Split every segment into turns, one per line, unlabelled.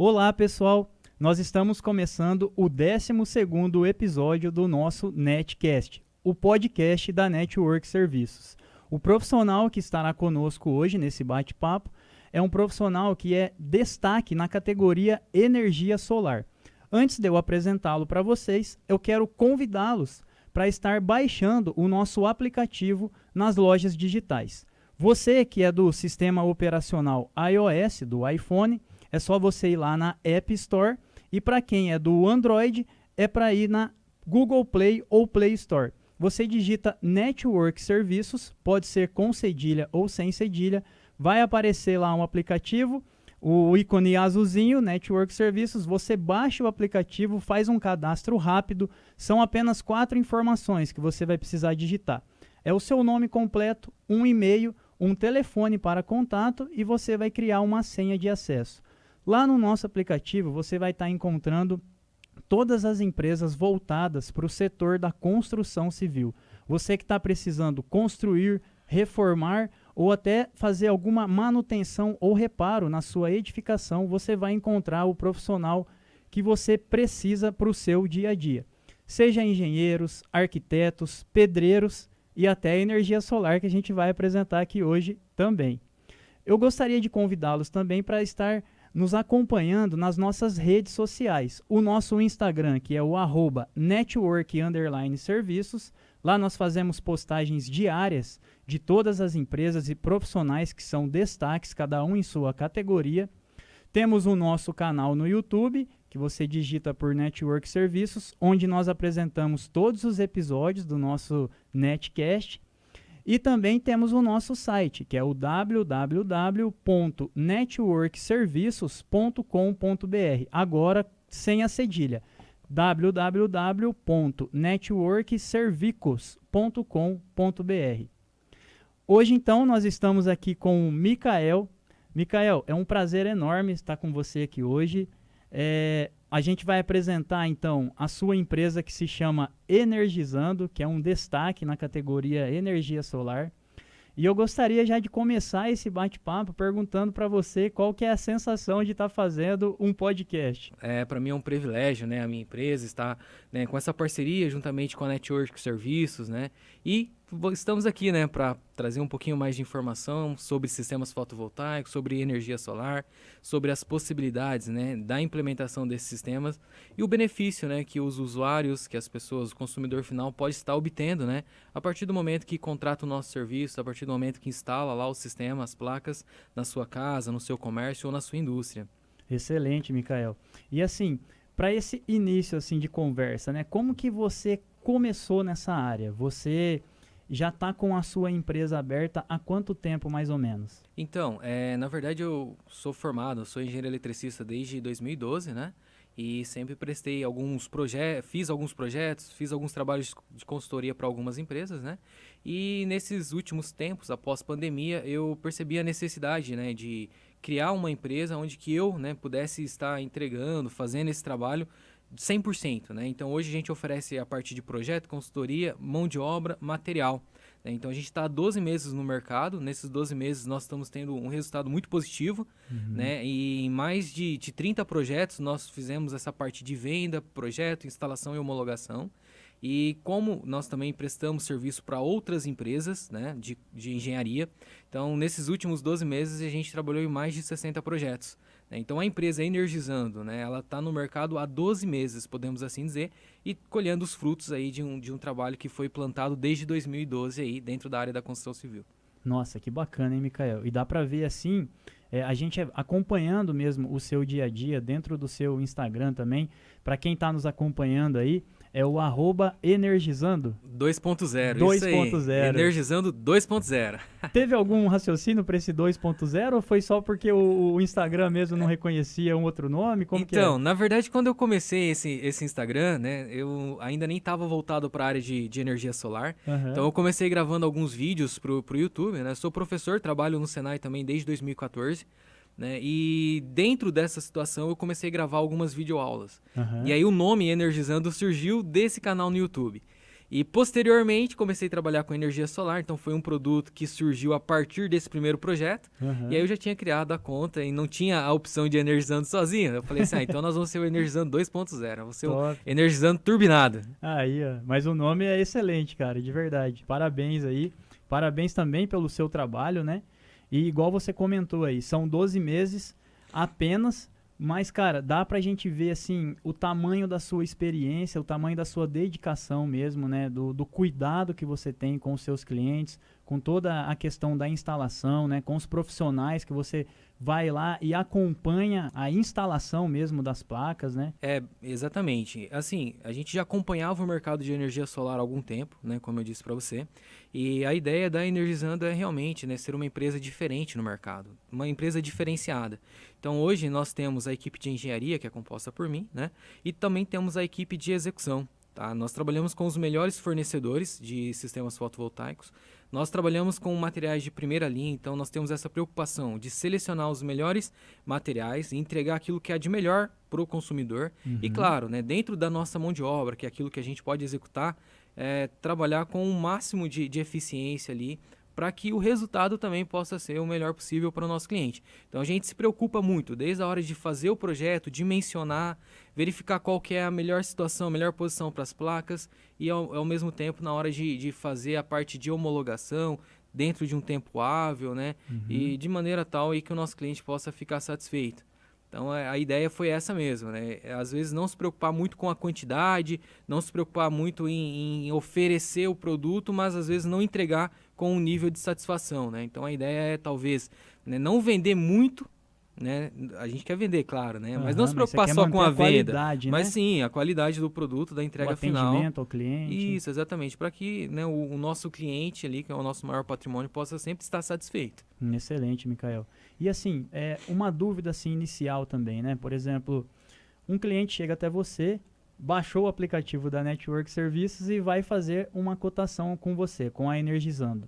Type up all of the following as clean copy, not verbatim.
Olá, pessoal! Nós estamos começando o 12º episódio do nosso Netcast, o podcast da Network Serviços. O profissional que estará conosco hoje nesse bate-papo é um profissional que é destaque na categoria energia solar. Antes de eu apresentá-lo para vocês, eu quero convidá-los para estar baixando o nosso aplicativo nas lojas digitais. Você que é do sistema operacional iOS, do iPhone, é só você ir lá na App Store, e para quem é do Android, é para ir na Google Play ou Play Store. Você digita Network Serviços, pode ser com cedilha ou sem cedilha, vai aparecer lá um aplicativo, o ícone azulzinho, Network Serviços, você baixa o aplicativo, faz um cadastro rápido, são apenas 4 informações que você vai precisar digitar. É o seu nome completo, um e-mail, um telefone para contato e você vai criar uma senha de acesso. Lá no nosso aplicativo você vai estar encontrando todas as empresas voltadas para o setor da construção civil. Você que está precisando construir, reformar ou até fazer alguma manutenção ou reparo na sua edificação, você vai encontrar o profissional que você precisa para o seu dia a dia. Seja engenheiros, arquitetos, pedreiros e até energia solar, que a gente vai apresentar aqui hoje também. Eu gostaria de convidá-los também para estar nos acompanhando nas nossas redes sociais. O nosso Instagram, que é o @network_serviços. Lá nós fazemos postagens diárias de todas as empresas e profissionais que são destaques, cada um em sua categoria. Temos o nosso canal no YouTube, que você digita por Network Serviços, onde nós apresentamos todos os episódios do nosso Netcast. E também temos o nosso site, que é o www.networkserviços.com.br, agora sem a cedilha, www.networkservicos.com.br. Hoje, então, nós estamos aqui com o Micael. Micael, é um prazer enorme estar com você aqui hoje. A gente vai apresentar, então, a sua empresa que se chama Energizando, que é um destaque na categoria energia solar. E eu gostaria já de começar esse bate-papo perguntando para você qual que é a sensação de estar fazendo um podcast.
Para mim é um privilégio, né? A minha empresa está, né, com essa parceria juntamente com a Network Serviços, né? E estamos aqui, né, para trazer um pouquinho mais de informação sobre sistemas fotovoltaicos, sobre energia solar, sobre as possibilidades, né, da implementação desses sistemas e o benefício, né, que os usuários, que as pessoas, o consumidor final pode estar obtendo, né, a partir do momento que contrata o nosso serviço, a partir do momento que instala lá o sistema, as placas na sua casa, no seu comércio ou na sua indústria.
Excelente, Micael. E assim, para esse início assim de conversa, né, como que você começou nessa área? Você já está com a sua empresa aberta há quanto tempo, mais ou menos?
Então, na verdade eu sou sou engenheiro eletricista desde 2012, né? E sempre prestei alguns projetos, fiz alguns trabalhos de consultoria para algumas empresas, né? E nesses últimos tempos, após pandemia, eu percebi a necessidade, né, de criar uma empresa onde que eu, né, pudesse estar entregando, fazendo esse trabalho 100%, né? Então hoje a gente oferece a parte de projeto, consultoria, mão de obra, material, né? Então a gente está há 12 meses no mercado, nesses 12 meses nós estamos tendo um resultado muito positivo, né? E em mais de 30 projetos nós fizemos essa parte de venda, projeto, instalação e homologação. E como nós também prestamos serviço para outras empresas, né, de engenharia, então nesses últimos 12 meses a gente trabalhou em mais de 60 projetos. Né? Então a empresa Energizando, né, ela está no mercado há 12 meses, podemos assim dizer, e colhendo os frutos aí de um trabalho que foi plantado desde 2012 aí, dentro da área da construção civil.
Nossa, que bacana, hein, Micael? E dá para ver assim, a gente acompanhando mesmo o seu dia a dia dentro do seu Instagram também. Para quem está nos acompanhando aí, é o @energizando
2.0,
2.0.
isso aí. Energizando 2.0.
Teve algum raciocínio para esse 2.0 ou foi só porque o Instagram mesmo não reconhecia um outro nome? Como que é?
Então, na verdade, quando eu comecei esse Instagram, né, eu ainda nem estava voltado para a área de energia solar. Então eu comecei gravando alguns vídeos pro YouTube, né? Sou professor, trabalho no Senai também desde 2014. Né? E dentro dessa situação eu comecei a gravar algumas videoaulas. E aí o nome Energizando surgiu desse canal no YouTube. E posteriormente comecei a trabalhar com energia solar, então foi um produto que surgiu a partir desse primeiro projeto. E aí eu já tinha criado a conta e não tinha a opção de energizando sozinho. Eu falei assim, então nós vamos ser o energizando 2.0, vamos ser o energizando turbinado.
Aí, ó, mas o nome é excelente, cara, de verdade. Parabéns aí. Parabéns também pelo seu trabalho, né? E igual você comentou aí, são 12 meses apenas. Mas, cara, dá pra gente ver, assim, o tamanho da sua experiência, o tamanho da sua dedicação mesmo, né? Do cuidado que você tem com os seus clientes, com toda a questão da instalação, né? Com os profissionais que você vai lá e acompanha a instalação mesmo das placas, né?
Exatamente. Assim, a gente já acompanhava o mercado de energia solar há algum tempo, né? Como eu disse para você. E a ideia da Energizando é realmente, né, ser uma empresa diferente no mercado, uma empresa diferenciada. Então, hoje nós temos a equipe de engenharia, que é composta por mim, né? E também temos a equipe de execução. Tá? Nós trabalhamos com os melhores fornecedores de sistemas fotovoltaicos. Nós trabalhamos com materiais de primeira linha, então nós temos essa preocupação de selecionar os melhores materiais e entregar aquilo que é de melhor para o consumidor. E claro, né, dentro da nossa mão de obra, que é aquilo que a gente pode executar, trabalhar com o máximo de eficiência ali, para que o resultado também possa ser o melhor possível para o nosso cliente. Então a gente se preocupa muito, desde a hora de fazer o projeto, dimensionar, verificar qual que é a melhor situação, a melhor posição para as placas e ao mesmo tempo na hora de fazer a parte de homologação dentro de um tempo hábil, né? E de maneira tal aí que o nosso cliente possa ficar satisfeito. Então a ideia foi essa mesmo, né? Às vezes não se preocupar muito com a quantidade, não se preocupar muito em oferecer o produto, mas às vezes não entregar com um nível de satisfação, né? Então a ideia é talvez, né, não vender muito, né? A gente quer vender, claro, né? Mas não se preocupar só com a venda, mas sim a qualidade do produto, da entrega final.
O atendimento ao cliente.
Isso, exatamente, para que, né, o nosso cliente ali, que é o nosso maior patrimônio, possa sempre estar satisfeito.
Excelente, Micael. E assim, uma dúvida assim, inicial também, né? Por exemplo, um cliente chega até você, baixou o aplicativo da Network Services e vai fazer uma cotação com você, com a Energizando.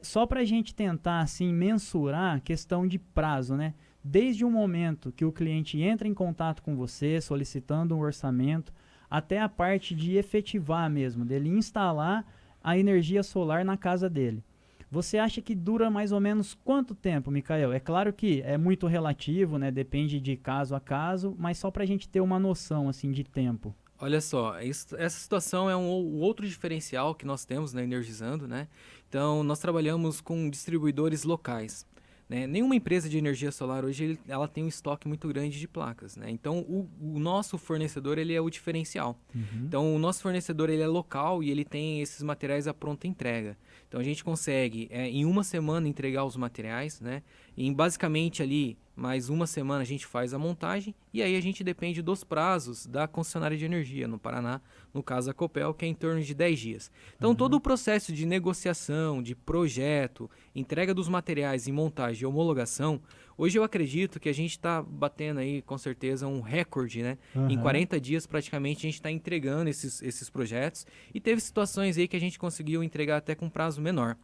Só para a gente tentar assim, mensurar a questão de prazo, né? Desde o momento que o cliente entra em contato com você, solicitando um orçamento, até a parte de efetivar mesmo, dele instalar a energia solar na casa dele. Você acha que dura mais ou menos quanto tempo, Micael? É claro que é muito relativo, né? Depende de caso a caso, mas só para a gente ter uma noção assim, de tempo.
Olha só, essa situação é um outro diferencial que nós temos na Energizando, né? Então, nós trabalhamos com distribuidores locais. Né? Nenhuma empresa de energia solar hoje ela tem um estoque muito grande de placas. Né? Então, o nosso fornecedor ele é o diferencial. Então, o nosso fornecedor ele é local e ele tem esses materiais à pronta entrega. Então, a gente consegue, em uma semana, entregar os materiais. Né? E, basicamente, ali, mais uma semana, a gente faz a montagem. E aí, a gente depende dos prazos da concessionária de energia no Paraná, no caso a Copel, que é em torno de 10 dias. Então, todo o processo de negociação, de projeto, entrega dos materiais e montagem e homologação, hoje eu acredito que a gente está batendo aí, com certeza, um recorde, né? Em 40 dias, praticamente, a gente está entregando esses projetos. E teve situações aí que a gente conseguiu entregar até com prazo menor.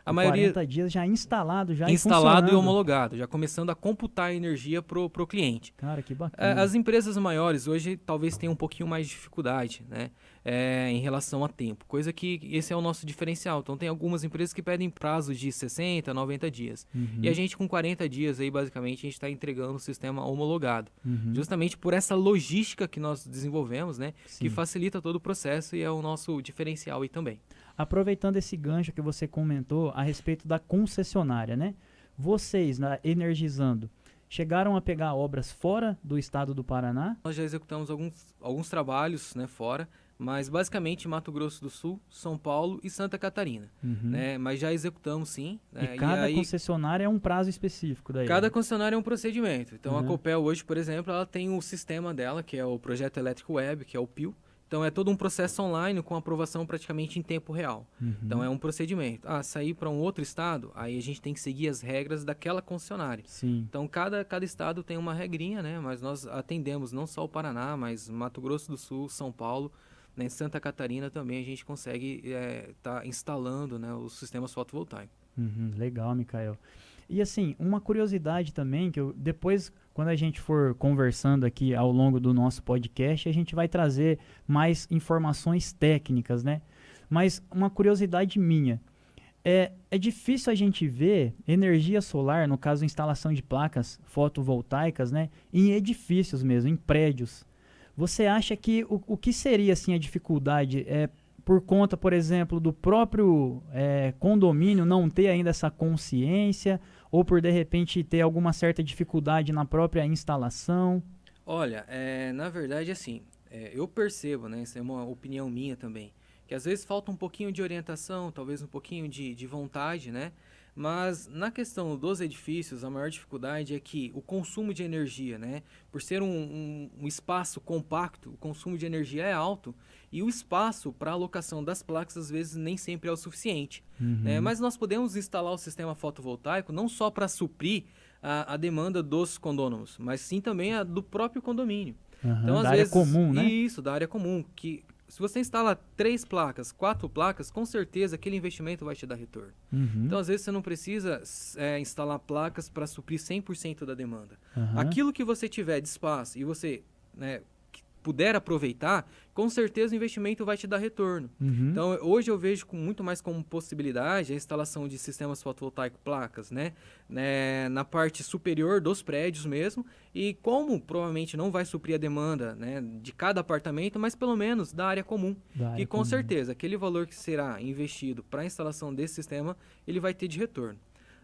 A maioria 40 dias já instalado,
e homologado, já começando a computar a energia pro cliente.
Cara, que bacana.
As empresas maiores hoje talvez tenham um pouquinho mais de dificuldade, né? Em relação a tempo, coisa que esse é o nosso diferencial. Então tem algumas empresas que pedem prazo de 60, 90 dias. E a gente com 40 dias aí, basicamente, a gente está entregando o sistema homologado. Justamente por essa logística que nós desenvolvemos, né? Sim. Que facilita todo o processo e é o nosso diferencial aí também.
Aproveitando esse gancho que você comentou a respeito da concessionária, né? Vocês, na Energizando, chegaram a pegar obras fora do estado do Paraná?
Nós já executamos alguns trabalhos, né, fora, mas basicamente Mato Grosso do Sul, São Paulo e Santa Catarina. Né? Mas já executamos sim. Né?
E cada concessionária é um prazo específico daí?
Cada concessionária é um procedimento. Então a Copel hoje, por exemplo, ela tem o sistema dela, que é o Projeto Elétrico Web, que é o PIL. Então, é todo um processo online com aprovação praticamente em tempo real. Então, é um procedimento. Sair para um outro estado, aí a gente tem que seguir as regras daquela concessionária.
Sim.
Então, cada estado tem uma regrinha, né? Mas nós atendemos não só o Paraná, mas Mato Grosso do Sul, São Paulo, né, em Santa Catarina também a gente consegue tá instalando, né, os sistemas fotovoltaicos.
Legal, Mikael. E assim, uma curiosidade também, que depois, quando a gente for conversando aqui ao longo do nosso podcast, a gente vai trazer mais informações técnicas, né? Mas uma curiosidade minha, é difícil a gente ver energia solar, no caso instalação de placas fotovoltaicas, né, em edifícios mesmo, em prédios. Você acha que o que seria assim a dificuldade por conta, por exemplo, do próprio condomínio não ter ainda essa consciência, ou por de repente ter alguma certa dificuldade na própria instalação?
Olha, na verdade, assim, eu percebo, né, isso é uma opinião minha também, que às vezes falta um pouquinho de orientação, talvez um pouquinho de vontade, né? Mas na questão dos edifícios, a maior dificuldade é que o consumo de energia, né? Por ser um espaço compacto, o consumo de energia é alto e o espaço para alocação das placas às vezes nem sempre é o suficiente. Né? Mas nós podemos instalar o sistema fotovoltaico não só para suprir a demanda dos condôminos, mas sim também a do próprio condomínio. Então, às
da
vezes,
área comum, né?
Isso, da área comum, que se você instala 3 placas, 4 placas, com certeza aquele investimento vai te dar retorno. Então, às vezes, você não precisa instalar placas para suprir 100% da demanda. Aquilo que você tiver de espaço e você, né, puder aproveitar, com certeza o investimento vai te dar retorno. Então, hoje eu vejo muito mais como possibilidade a instalação de sistemas fotovoltaicos placas, né, na parte superior dos prédios mesmo, e como provavelmente não vai suprir a demanda, né, de cada apartamento, mas pelo menos da área comum. E com certeza, aquele valor que será investido para a instalação desse sistema, ele vai ter de retorno.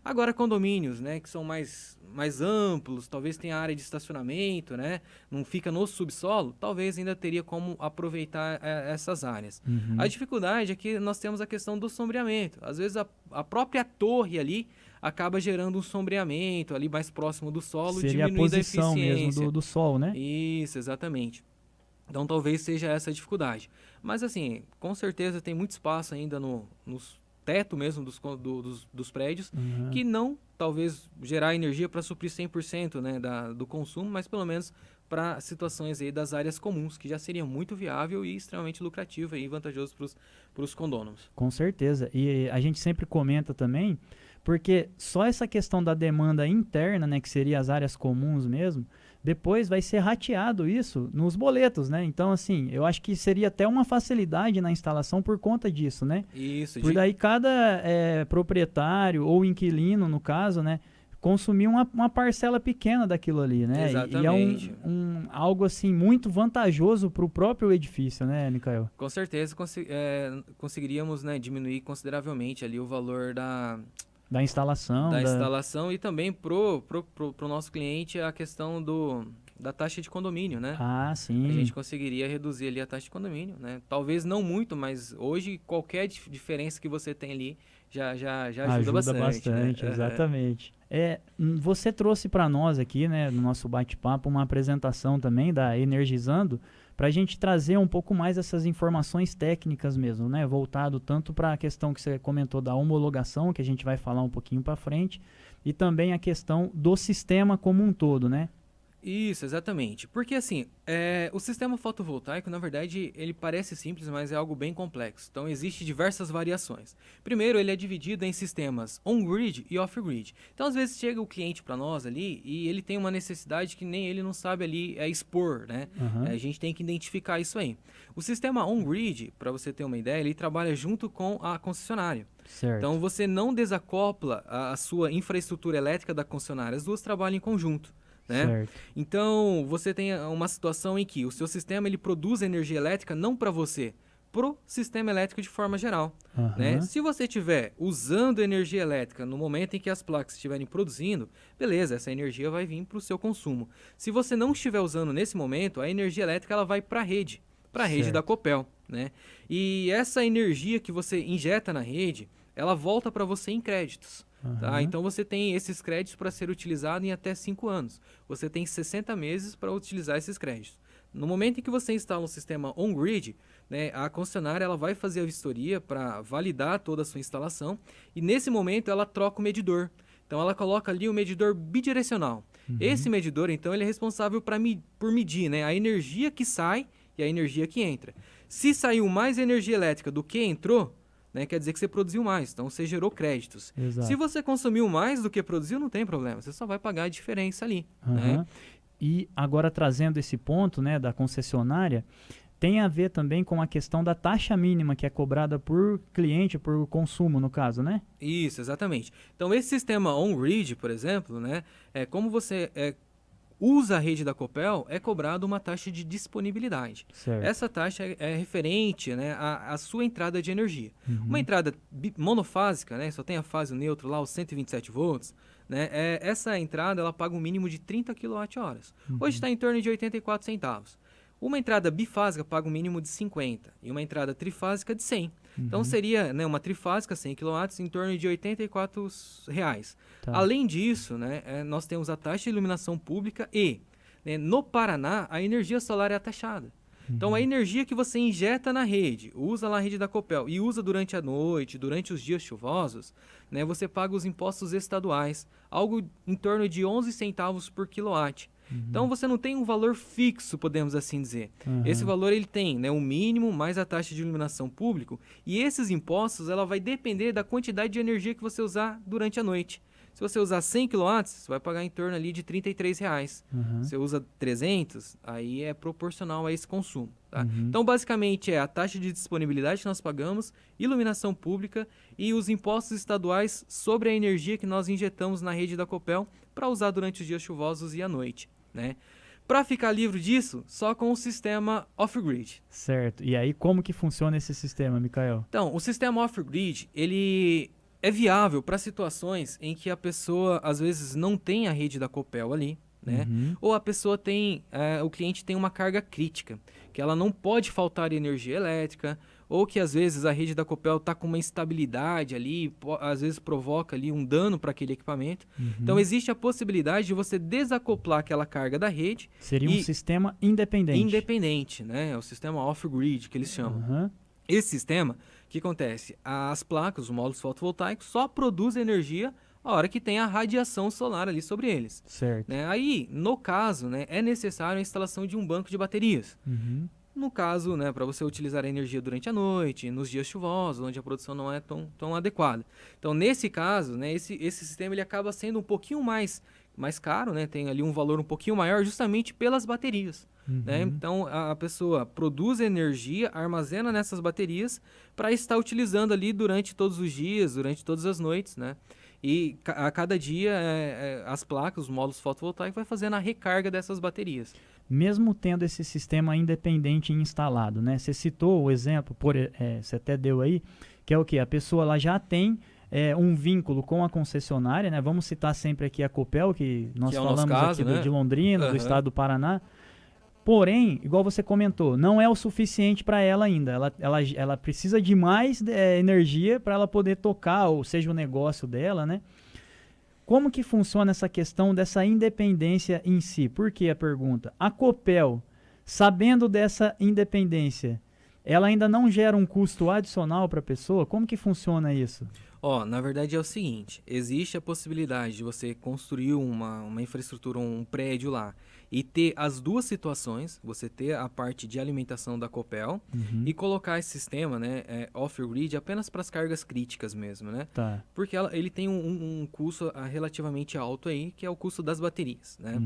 Agora, condomínios, né, que são mais amplos, talvez tenha área de estacionamento, né, não fica no subsolo, talvez ainda teria como aproveitar essas áreas. A dificuldade é que nós temos a questão do sombreamento. Às vezes, a própria torre ali acaba gerando um sombreamento ali mais próximo do solo,
Seria
diminuindo a
posição
eficiência.
mesmo do sol, né?
Isso, exatamente. Então, talvez seja essa a dificuldade. Mas, assim, com certeza tem muito espaço ainda nos teto mesmo dos prédios, que não, talvez, gerar energia para suprir 100%, né, do consumo, mas pelo menos para situações aí das áreas comuns, que já seria muito viável e extremamente lucrativo e vantajoso para os condôminos.
Com certeza. E a gente sempre comenta também, porque só essa questão da demanda interna, né, que seria as áreas comuns mesmo, depois vai ser rateado isso nos boletos, né? Então, assim, eu acho que seria até uma facilidade na instalação por conta disso, né?
Isso.
Por daí cada proprietário ou inquilino, no caso, né, consumir uma parcela pequena daquilo ali, né?
Exatamente.
E é algo, assim, muito vantajoso para o próprio edifício, né, Mikael?
Com certeza conseguiríamos, né, diminuir consideravelmente ali o valor
Da instalação.
Da instalação e também pro nosso cliente a questão da taxa de condomínio, né?
Ah, sim.
A gente conseguiria reduzir ali a taxa de condomínio, né? Talvez não muito, mas hoje qualquer diferença que você tem ali já ajuda bastante. Né?
Exatamente. Você trouxe para nós aqui, né, no nosso bate-papo, uma apresentação também da Energizando, para a gente trazer um pouco mais essas informações técnicas mesmo, né? Voltado tanto para a questão que você comentou da homologação, que a gente vai falar um pouquinho para frente, e também a questão do sistema como um todo, né?
Isso, exatamente. Porque assim, o sistema fotovoltaico, na verdade, ele parece simples, mas é algo bem complexo. Então, existem diversas variações. Primeiro, ele é dividido em sistemas on-grid e off-grid. Então, às vezes, chega o cliente para nós ali e ele tem uma necessidade que nem ele não sabe ali expor, né? A gente tem que identificar isso aí. O sistema on-grid, para você ter uma ideia, ele trabalha junto com a concessionária.
Certo.
Então, você não desacopla a sua infraestrutura elétrica da concessionária. As duas trabalham em conjunto. Né? Então, você tem uma situação em que o seu sistema ele produz energia elétrica não para você, para o sistema elétrico de forma geral. Né? Se você estiver usando energia elétrica no momento em que as placas estiverem produzindo, beleza, essa energia vai vir para o seu consumo. Se você não estiver usando nesse momento, a energia elétrica ela vai para a rede da Copel. Né? E essa energia que você injeta na rede, ela volta para você em créditos. Tá? Então você tem esses créditos para ser utilizado em até 5 anos. Você tem 60 meses para utilizar esses créditos. No momento em que você instala um sistema on-grid, né, a concessionária ela vai fazer a vistoria para validar toda a sua instalação e nesse momento ela troca o medidor. Então ela coloca ali o medidor bidirecional. Esse medidor, então, ele é responsável por medir, né, a energia que sai e a energia que entra. Se saiu mais energia elétrica do que entrou, né, quer dizer que você produziu mais, então você gerou créditos.
Exato.
Se você consumiu mais do que produziu, não tem problema, você só vai pagar a diferença ali. Né?
E agora trazendo esse ponto, né, da concessionária, tem a ver também com a questão da taxa mínima que é cobrada por cliente, por consumo, no caso, né?
Isso, exatamente. Então, esse sistema on-grid, por exemplo, né, como você usa a rede da Copel, é cobrado uma taxa de disponibilidade.
Certo.
Essa taxa é referente, né, à sua entrada de energia.
Uhum.
Uma entrada monofásica, né, só tem a fase neutro lá, os 127 volts, né, essa entrada ela paga um mínimo de 30 kWh. Hoje está em torno de 84 centavos. Uma entrada bifásica paga um mínimo de 50 e uma entrada trifásica de 100. Então seria, né, uma trifásica 100 kW em torno de R$ 84.
Tá.
Além disso, né, nós temos a taxa de iluminação pública e, né, no Paraná, a energia solar é taxada. Então a energia que você injeta na rede, usa lá a rede da Copel e usa durante a noite, durante os dias chuvosos, né, você paga os impostos estaduais, algo em torno de 11 centavos por quilowatt. Então você não tem um valor fixo, podemos assim dizer. Esse valor ele tem, né, o mínimo mais a taxa de iluminação pública, e esses impostos ela vai depender da quantidade de energia que você usar durante a noite. Se você usar 100 kW, você vai pagar em torno ali de R$ 33. Se você usa 300, aí é proporcional a esse consumo. Tá? Então, basicamente, é a taxa de disponibilidade que nós pagamos, iluminação pública e os impostos estaduais sobre a energia que nós injetamos na rede da Copel para usar durante os dias chuvosos e à noite. Né? Para ficar livre disso, só com o sistema off-grid.
Certo. E aí, como que funciona esse sistema, Micael?
Então, o sistema off-grid, ele é viável para situações em que a pessoa, às vezes, não tem a rede da Copel ali, né? Ou a pessoa tem, o cliente tem uma carga crítica, que ela não pode faltar energia elétrica, ou que às vezes a rede da Copel está com uma instabilidade ali, às vezes provoca ali um dano para aquele equipamento. Então existe a possibilidade de você desacoplar aquela carga da rede.
Seria um sistema independente.
Independente, né? É o sistema off-grid que eles chamam. Esse sistema, o que acontece? As placas, os módulos fotovoltaicos, só produzem energia a hora que tem a radiação solar ali sobre eles.
Certo.
Né? Aí, no caso, né, é necessário a instalação de um banco de baterias. No caso, né, para você utilizar a energia durante a noite, nos dias chuvosos, onde a produção não é tão adequada. Então, nesse caso, né, esse sistema ele acaba sendo um pouquinho mais caro, né, tem ali um valor um pouquinho maior justamente pelas baterias. Né? Então, a pessoa produz energia, armazena nessas baterias para estar utilizando ali durante todos os dias, durante todas as noites, né? E a cada dia as placas, os módulos fotovoltaicos vai fazendo a recarga dessas baterias.
Mesmo tendo esse sistema independente instalado, né? Você citou o exemplo, você até deu aí, que é o quê? A pessoa lá já tem um vínculo com a concessionária, né? Vamos citar sempre aqui a Copel, que nós falamos
caso,
aqui
né?
de Londrina, do estado do Paraná. Porém, igual você comentou, não é o suficiente para ela ainda. Ela precisa de mais energia para ela poder tocar, ou seja, o negócio dela, né? Como que funciona essa questão dessa independência em si? Por que a pergunta? A Copel, sabendo dessa independência, ela ainda não gera um custo adicional para a pessoa? Como que funciona isso?
Na verdade é o seguinte, existe a possibilidade de você construir uma infraestrutura, um prédio lá, e ter as duas situações, você ter a parte de alimentação da Copel e colocar esse sistema, né, off-grid apenas para as cargas críticas mesmo, né?
Tá.
Porque ele tem um custo relativamente alto aí, que é o custo das baterias, né?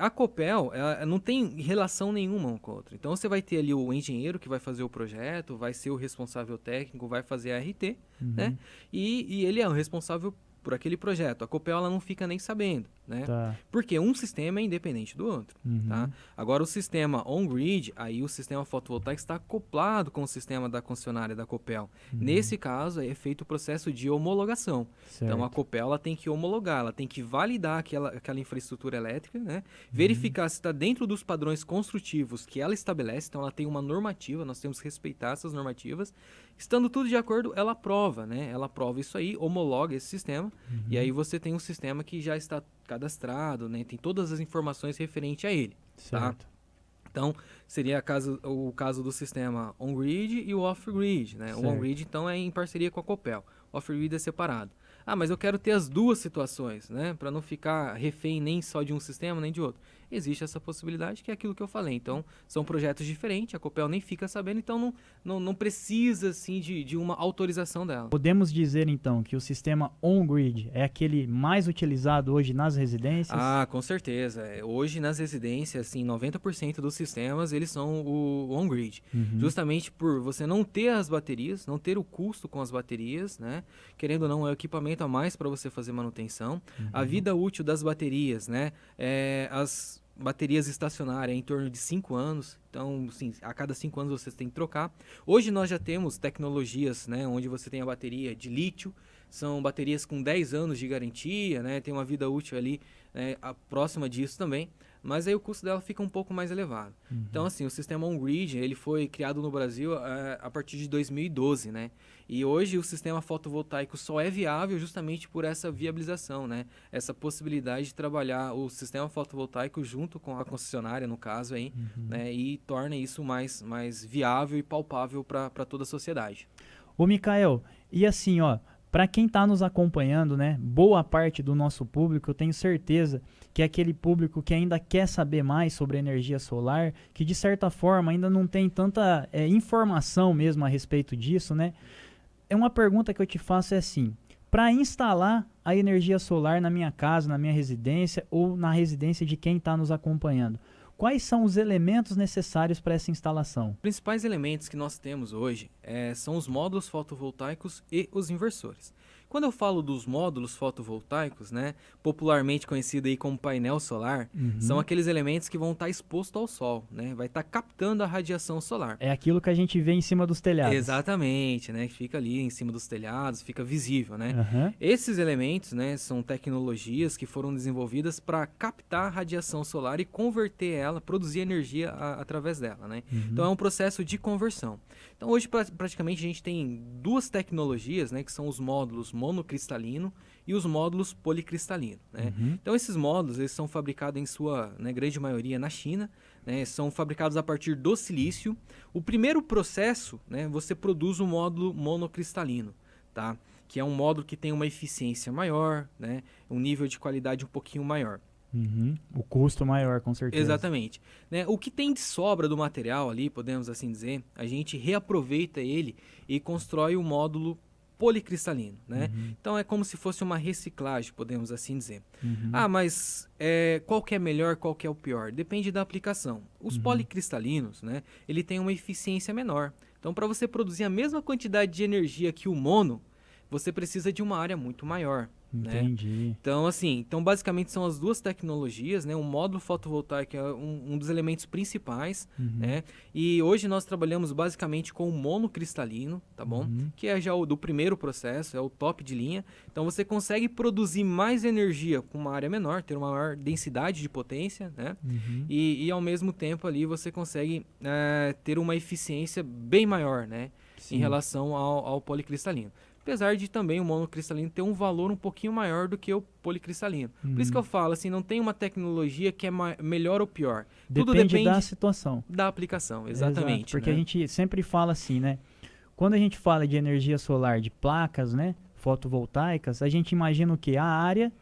A Copel, ela não tem relação nenhuma um com a outra. Então você vai ter ali o engenheiro que vai fazer o projeto, vai ser o responsável técnico, vai fazer a RT, né? E ele é o responsável por aquele projeto. A Copel ela não fica nem sabendo, né?
Tá.
Porque um sistema é independente do outro, tá? Agora o sistema on-grid, aí o sistema fotovoltaico está acoplado com o sistema da concessionária da Copel. Nesse caso, é feito o processo de homologação.
Certo.
Então a Copel ela tem que homologar, ela tem que validar aquela infraestrutura elétrica, né? Verificar se está dentro dos padrões construtivos que ela estabelece. Então ela tem uma normativa, nós temos que respeitar essas normativas. Estando tudo de acordo, ela aprova, né? Ela aprova isso aí, homologa esse sistema, e aí você tem um sistema que já está cadastrado, né? Tem todas as informações referentes a ele,
certo.
Tá? Então, seria o caso do sistema on-grid e o off-grid, né?
Certo.
O on-grid, então, é em parceria com a Copel. O off-grid é separado. Mas eu quero ter as duas situações, né? Para não ficar refém nem só de um sistema, nem de outro. existe essa possibilidade, que é aquilo que eu falei. Então, são projetos diferentes, a Copel nem fica sabendo, então não precisa assim, de uma autorização dela.
Podemos dizer, então, que o sistema on-grid é aquele mais utilizado hoje nas residências?
Ah, com certeza. Hoje, nas residências, assim, 90% dos sistemas, eles são o on-grid. Justamente por você não ter as baterias, não ter o custo com as baterias, né? Querendo ou não, é o equipamento a mais para você fazer manutenção. A vida útil das baterias, né? As baterias estacionárias é em torno de 5 anos. Então, sim, a cada 5 anos você tem que trocar. Hoje nós já temos tecnologias, né? Onde você tem a bateria de lítio. São baterias com 10 anos de garantia, né? Tem uma vida útil ali, né, próxima disso também. Mas aí o custo dela fica um pouco mais elevado. Então, assim, o sistema on-grid, ele foi criado no Brasil a partir de 2012, né? E hoje o sistema fotovoltaico só é viável justamente por essa viabilização, né? Essa possibilidade de trabalhar o sistema fotovoltaico junto com a concessionária, no caso aí, né? E torna isso mais viável e palpável para toda a sociedade.
Ô, Mikael, e assim, ó, para quem está nos acompanhando, né, boa parte do nosso público, eu tenho certeza que é aquele público que ainda quer saber mais sobre energia solar, que de certa forma ainda não tem tanta informação mesmo a respeito disso, né? É uma pergunta que eu te faço é assim: para instalar a energia solar na minha casa, na minha residência ou na residência de quem está nos acompanhando, quais são os elementos necessários para essa instalação?
Os principais elementos que nós temos hoje são os módulos fotovoltaicos e os inversores. Quando eu falo dos módulos fotovoltaicos, né, popularmente conhecido aí como painel solar, são aqueles elementos que vão estar expostos ao sol, né, vai estar captando a radiação solar.
É aquilo que a gente vê em cima dos telhados.
Exatamente, né, que fica ali em cima dos telhados, fica visível, né. Esses elementos, né, são tecnologias que foram desenvolvidas para captar a radiação solar e converter ela, produzir energia através dela, né. Então é um processo de conversão. Então hoje praticamente a gente tem duas tecnologias, né, que são os módulos monocristalino e os módulos policristalino, né? Então esses módulos eles são fabricados em sua, né, grande maioria na China, né? São fabricados a partir do silício. O primeiro processo, né, você produz um módulo monocristalino, tá? Que é um módulo que tem uma eficiência maior, né? Um nível de qualidade um pouquinho maior.
O custo maior, com certeza.
Exatamente. Né? O que tem de sobra do material ali, podemos assim dizer, a gente reaproveita ele e constrói o módulo policristalino, né? Então é como se fosse uma reciclagem, podemos assim dizer. Ah, mas qual que é melhor, qual que é o pior? Depende da aplicação. Os policristalinos, né? Ele tem uma eficiência menor. Então, para você produzir a mesma quantidade de energia que o mono, você precisa de uma área muito maior.
Entendi.
Né? Então, assim, basicamente são as duas tecnologias, né? O módulo fotovoltaico é um dos elementos principais, né? E hoje nós trabalhamos basicamente com o monocristalino, tá bom? Que é já o do primeiro processo, é o top de linha. Então você consegue produzir mais energia com uma área menor, ter uma maior densidade de potência, né? E ao mesmo tempo ali você consegue ter uma eficiência bem maior, né? Em relação ao policristalino. Apesar de também o monocristalino ter um valor um pouquinho maior do que o policristalino. Por isso que eu falo, assim, não tem uma tecnologia que é melhor ou pior. Tudo depende
da situação.
Da aplicação, exatamente.
Exato, porque
né?
a gente sempre fala assim, né? Quando a gente fala de energia solar, de placas, né, fotovoltaicas, a gente imagina o quê? A área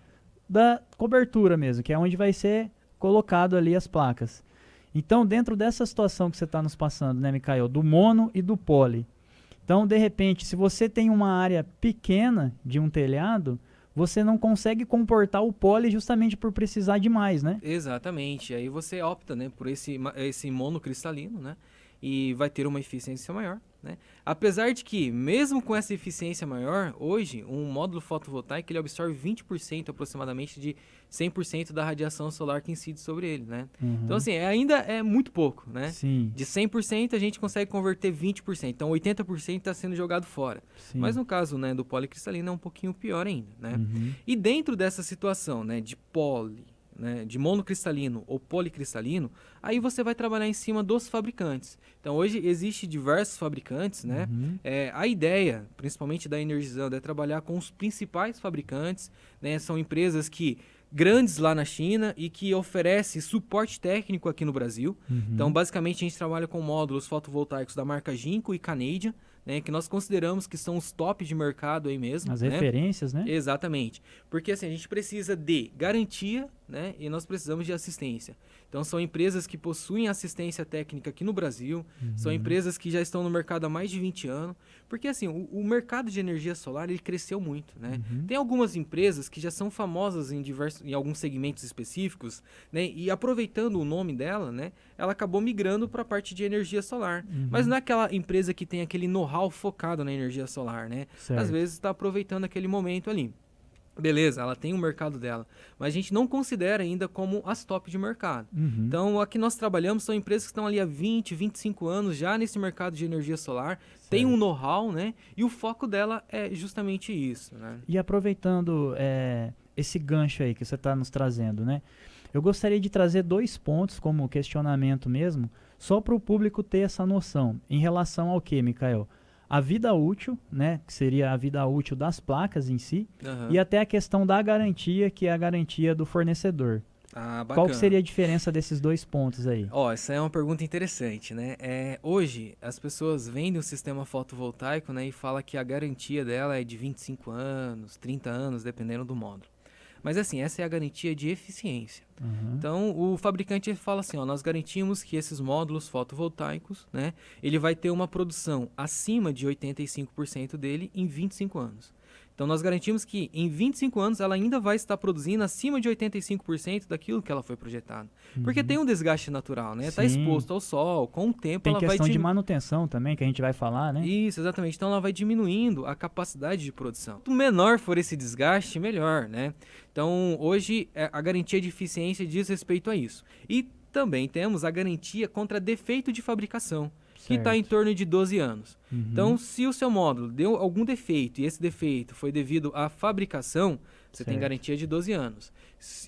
da cobertura mesmo, que é onde vai ser colocado ali as placas. Então, dentro dessa situação que você está nos passando, né, Mikael, do mono e do poli, então, de repente, se você tem uma área pequena de um telhado, você não consegue comportar o poli justamente por precisar de mais, né?
Exatamente. Aí você opta, né, por esse monocristalino, né? E vai ter uma eficiência maior, né? Apesar de que, mesmo com essa eficiência maior, hoje, um módulo fotovoltaico ele absorve 20% aproximadamente de 100% da radiação solar que incide sobre ele, né? Então, assim, ainda é muito pouco, né?
Sim.
De 100% a gente consegue converter 20%. Então, 80% está sendo jogado fora.
Sim.
Mas no caso, né, do policristalino é um pouquinho pior ainda, né? E dentro dessa situação, né, de né, de monocristalino ou policristalino, aí você vai trabalhar em cima dos fabricantes. Então hoje existe diversos fabricantes, né? A ideia, principalmente da Energizando, é trabalhar com os principais fabricantes, né? São empresas grandes lá na China e que oferecem suporte técnico aqui no Brasil. Então basicamente a gente trabalha com módulos fotovoltaicos da marca Jinko e Canadian, né, que nós consideramos que são os top de mercado aí mesmo.
As
né?
referências, né?
Exatamente. Porque assim, a gente precisa de garantia né, e nós precisamos de assistência. Então, são empresas que possuem assistência técnica aqui no Brasil, são empresas que já estão no mercado há mais de 20 anos, porque assim, o mercado de energia solar, ele cresceu muito, né? Tem algumas empresas que já são famosas em alguns segmentos específicos, né, e aproveitando o nome dela, né, ela acabou migrando para a parte de energia solar. Mas não é aquela empresa que tem aquele know-how focado na energia solar, né?
Certo.
Às vezes está aproveitando aquele momento ali. Beleza, ela tem o mercado dela, mas a gente não considera ainda como as top de mercado. Então, aqui nós trabalhamos são empresas que estão ali há 20, 25 anos já nesse mercado de energia solar, tem um know-how, né? E o foco dela é justamente isso, né?
E aproveitando esse gancho aí que você está nos trazendo, né? Eu gostaria de trazer 2 pontos como questionamento mesmo, só para o público ter essa noção. Em relação ao que, Mikael? A vida útil, né, que seria a vida útil das placas em si, e até a questão da garantia, que é a garantia do fornecedor.
Ah, bacana.
Qual que seria a diferença desses 2 pontos aí?
Ó, essa é uma pergunta interessante, né? Hoje, as pessoas vendem o sistema fotovoltaico, né, e falam que a garantia dela é de 25 anos, 30 anos, dependendo do módulo. Mas assim, essa é a garantia de eficiência. Então, o fabricante ele fala assim, ó, nós garantimos que esses módulos fotovoltaicos, né, ele vai ter uma produção acima de 85% dele em 25 anos. Então, nós garantimos que em 25 anos ela ainda vai estar produzindo acima de 85% daquilo que ela foi projetada. Porque tem um desgaste natural, né? Está exposto ao sol, com o tempo
Tem
ela vai...
questão de manutenção também, que a gente vai falar, né?
Isso, exatamente. Então, ela vai diminuindo a capacidade de produção. Quanto menor for esse desgaste, melhor, né? Então, hoje, a garantia de eficiência diz respeito a isso. E também temos a garantia contra defeito de fabricação, que está em torno de 12 anos. Então, se o seu módulo deu algum defeito e esse defeito foi devido à fabricação, você tem garantia de 12 anos.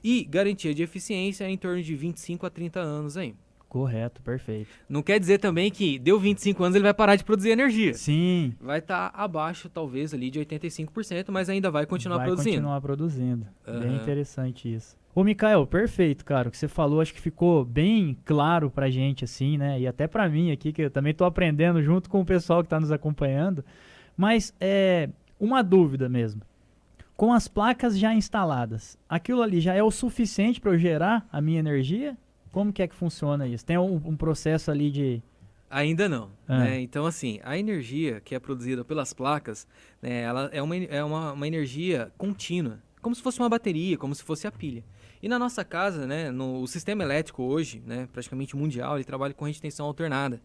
E garantia de eficiência é em torno de 25 a 30 anos aí.
Correto, perfeito.
Não quer dizer também que deu 25 anos ele vai parar de produzir energia.
Sim.
Vai estar abaixo, talvez, ali de 85%, mas ainda vai continuar produzindo.
Vai continuar produzindo. Bem interessante isso. Ô, Mikael, perfeito, cara. O que você falou, acho que ficou bem claro pra gente, assim, né? E até pra mim aqui, que eu também tô aprendendo junto com o pessoal que tá nos acompanhando. Mas, uma dúvida mesmo. Com as placas já instaladas, aquilo ali já é o suficiente para eu gerar a minha energia? Como que é que funciona isso? Tem um processo ali de...
Ainda não. Né? Então, assim, a energia que é produzida pelas placas, né, ela é uma energia contínua, como se fosse uma bateria, como se fosse a pilha. E na nossa casa, né, o sistema elétrico hoje, né, praticamente mundial, ele trabalha com corrente de tensão alternada.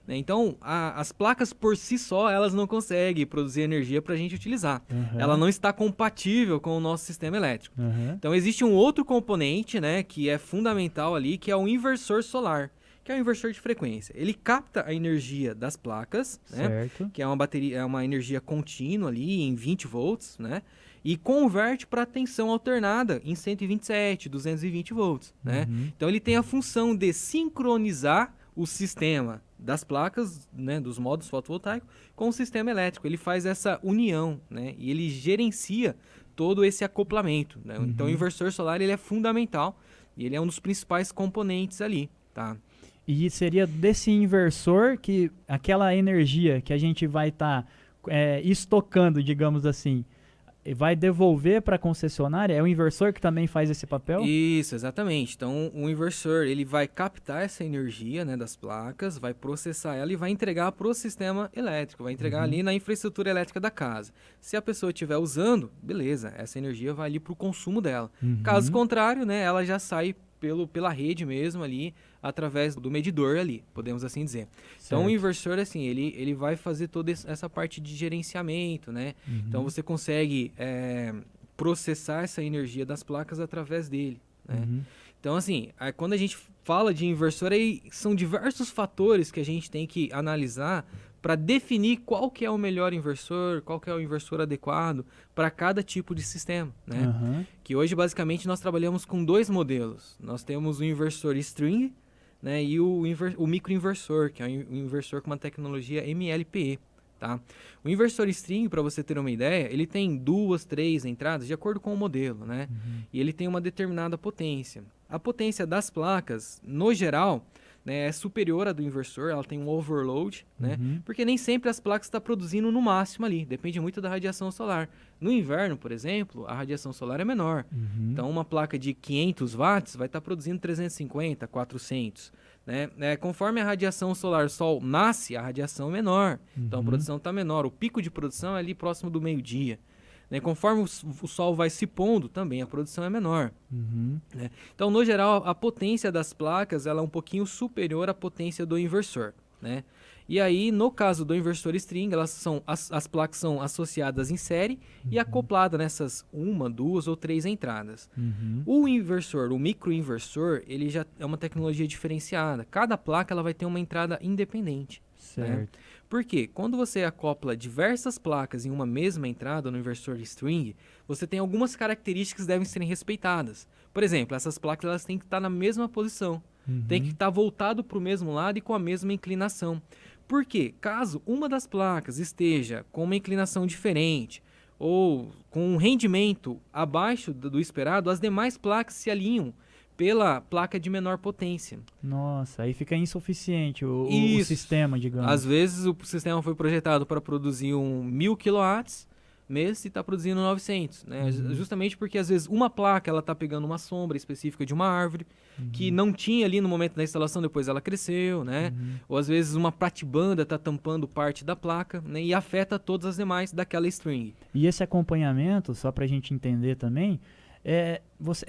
Né? Então, as placas por si só, elas não conseguem produzir energia para a gente utilizar. Ela não está compatível com o nosso sistema elétrico. Então, existe um outro componente, né, que é fundamental ali, que é o inversor solar, que é o inversor de frequência. Ele capta a energia das placas, né, que é uma bateria, é uma energia contínua ali em 20 volts, né, e converte para tensão alternada em 127, 220 volts. Né? Então, ele tem a função de sincronizar o sistema das placas, né, dos módulos fotovoltaicos, com o sistema elétrico. Ele faz essa união, né, e ele gerencia todo esse acoplamento. Né? Então, o inversor solar ele é fundamental e ele é um dos principais componentes ali. Tá?
E seria desse inversor que aquela energia que a gente vai estar estocando, digamos assim, vai devolver para a concessionária? É o inversor que também faz esse papel?
Isso, exatamente. Então, o inversor ele vai captar essa energia, né, das placas, vai processar ela e vai entregar para o sistema elétrico, vai entregar ali na infraestrutura elétrica da casa. Se a pessoa estiver usando, beleza, essa energia vai ali para o consumo dela. Caso contrário, né, ela já sai pela rede mesmo ali, através do medidor ali, podemos assim dizer. Então, o inversor, assim, ele vai fazer toda essa parte de gerenciamento, né? Então, você consegue processar essa energia das placas através dele, né? Então, assim, quando a gente fala de inversor, aí são diversos fatores que a gente tem que analisar para definir qual que é o melhor inversor, qual que é o inversor adequado para cada tipo de sistema, né? Que hoje, basicamente, nós trabalhamos com 2 modelos. Nós temos o inversor string, né, e o microinversor, que é um inversor com uma tecnologia MLPE. Tá? O inversor string, para você ter uma ideia, ele tem 2, 3 entradas de acordo com o modelo, né? E ele tem uma determinada potência. A potência das placas, no geral, né, é superior à do inversor, ela tem um overload, né?
Uhum.
Porque nem sempre as placas estão produzindo no máximo ali, depende muito da radiação solar. No inverno, por exemplo, a radiação solar é menor.
Uhum.
Então, uma placa de 500 watts vai estar produzindo 350, 400. Né? Conforme a radiação solar, o Sol nasce, a radiação é menor. Então, a produção está menor. O pico de produção é ali próximo do meio-dia. Né? Conforme o Sol vai se pondo, também a produção é menor.
Uhum.
Né? Então, no geral, a potência das placas ela é um pouquinho superior à potência do inversor. Né? E aí, no caso do inversor string, as placas são associadas em série e acopladas nessas 1, 2 ou 3 entradas.
Uhum.
O inversor, o microinversor, ele já é uma tecnologia diferenciada. Cada placa ela vai ter uma entrada independente.
Certo.
Por quê? Quando você acopla diversas placas em uma mesma entrada no inversor string, você tem algumas características que devem ser respeitadas. Por exemplo, essas placas elas têm que estar na mesma posição. Tem que estar voltado para o mesmo lado e com a mesma inclinação. Por quê? Caso uma das placas esteja com uma inclinação diferente ou com um rendimento abaixo do esperado, as demais placas se alinham pela placa de menor potência.
Nossa, aí fica insuficiente o
Isso.
sistema, digamos.
Às vezes o sistema foi projetado para produzir 1000 kW, mês e está produzindo 900, né? Justamente porque às vezes uma placa ela está pegando uma sombra específica de uma árvore que não tinha ali no momento da instalação, depois ela cresceu, né? Ou às vezes uma pratibanda está tampando parte da placa, né? E afeta todas as demais daquela string.
E esse acompanhamento, só para a gente entender também, é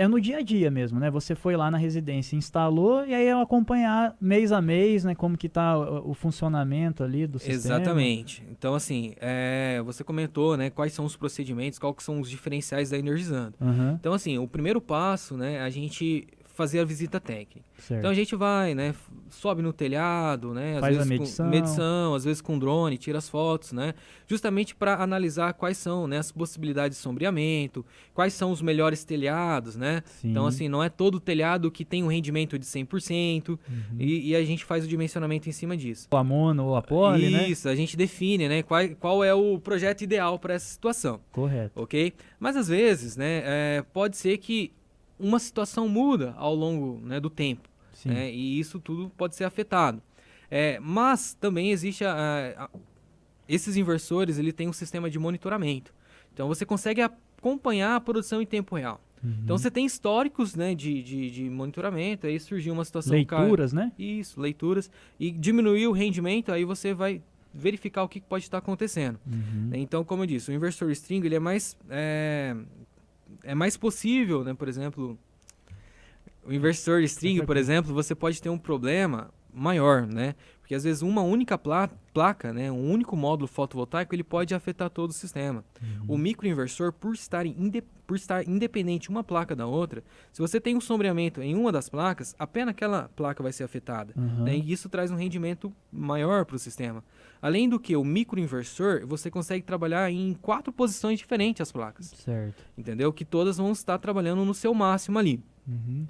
no dia a dia mesmo, né? Você foi lá na residência, instalou e aí é acompanhar mês a mês, né? Como que tá o funcionamento ali do sistema.
Exatamente. Então, assim, você comentou, né? Quais são os procedimentos, quais são os diferenciais da Energizando.
Uhum.
Então, assim, o primeiro passo, né? A gente fazer a visita técnica.
Certo.
Então a gente vai, né, sobe no telhado, né, às
Faz
vezes
a medição.
com medição, às vezes com drone, tira as fotos, né, justamente para analisar quais são, né, as possibilidades de sombreamento, quais são os melhores telhados, né.
Sim.
Então assim, não é todo telhado que tem um rendimento de 100% e a gente faz o dimensionamento em cima disso.
A mono ou a poly, né?
Isso, a gente define, né, qual é o projeto ideal para essa situação.
Correto.
Ok? Mas às vezes, né, pode ser que uma situação muda ao longo, né, do tempo, né, e isso tudo pode ser afetado. Mas também existe esses inversores, ele tem um sistema de monitoramento. Então você consegue acompanhar a produção em tempo real. Então você tem históricos, né, de monitoramento, aí surgiu uma situação...
Leituras, né?
Isso, leituras, e diminuiu o rendimento, aí você vai verificar o que pode estar acontecendo. Então, como eu disse, o inversor string ele é mais possível, né? Por exemplo, o inversor string, por exemplo, você pode ter um problema maior, né? Porque às vezes uma única placa, né? Um único módulo fotovoltaico, ele pode afetar todo o sistema. O microinversor, por estar independente uma placa da outra, se você tem um sombreamento em uma das placas, apenas aquela placa vai ser afetada. Né? E isso traz um rendimento maior para o sistema. Além do que o microinversor, você consegue trabalhar em 4 posições diferentes as placas.
Certo.
Entendeu? Que todas vão estar trabalhando no seu máximo ali.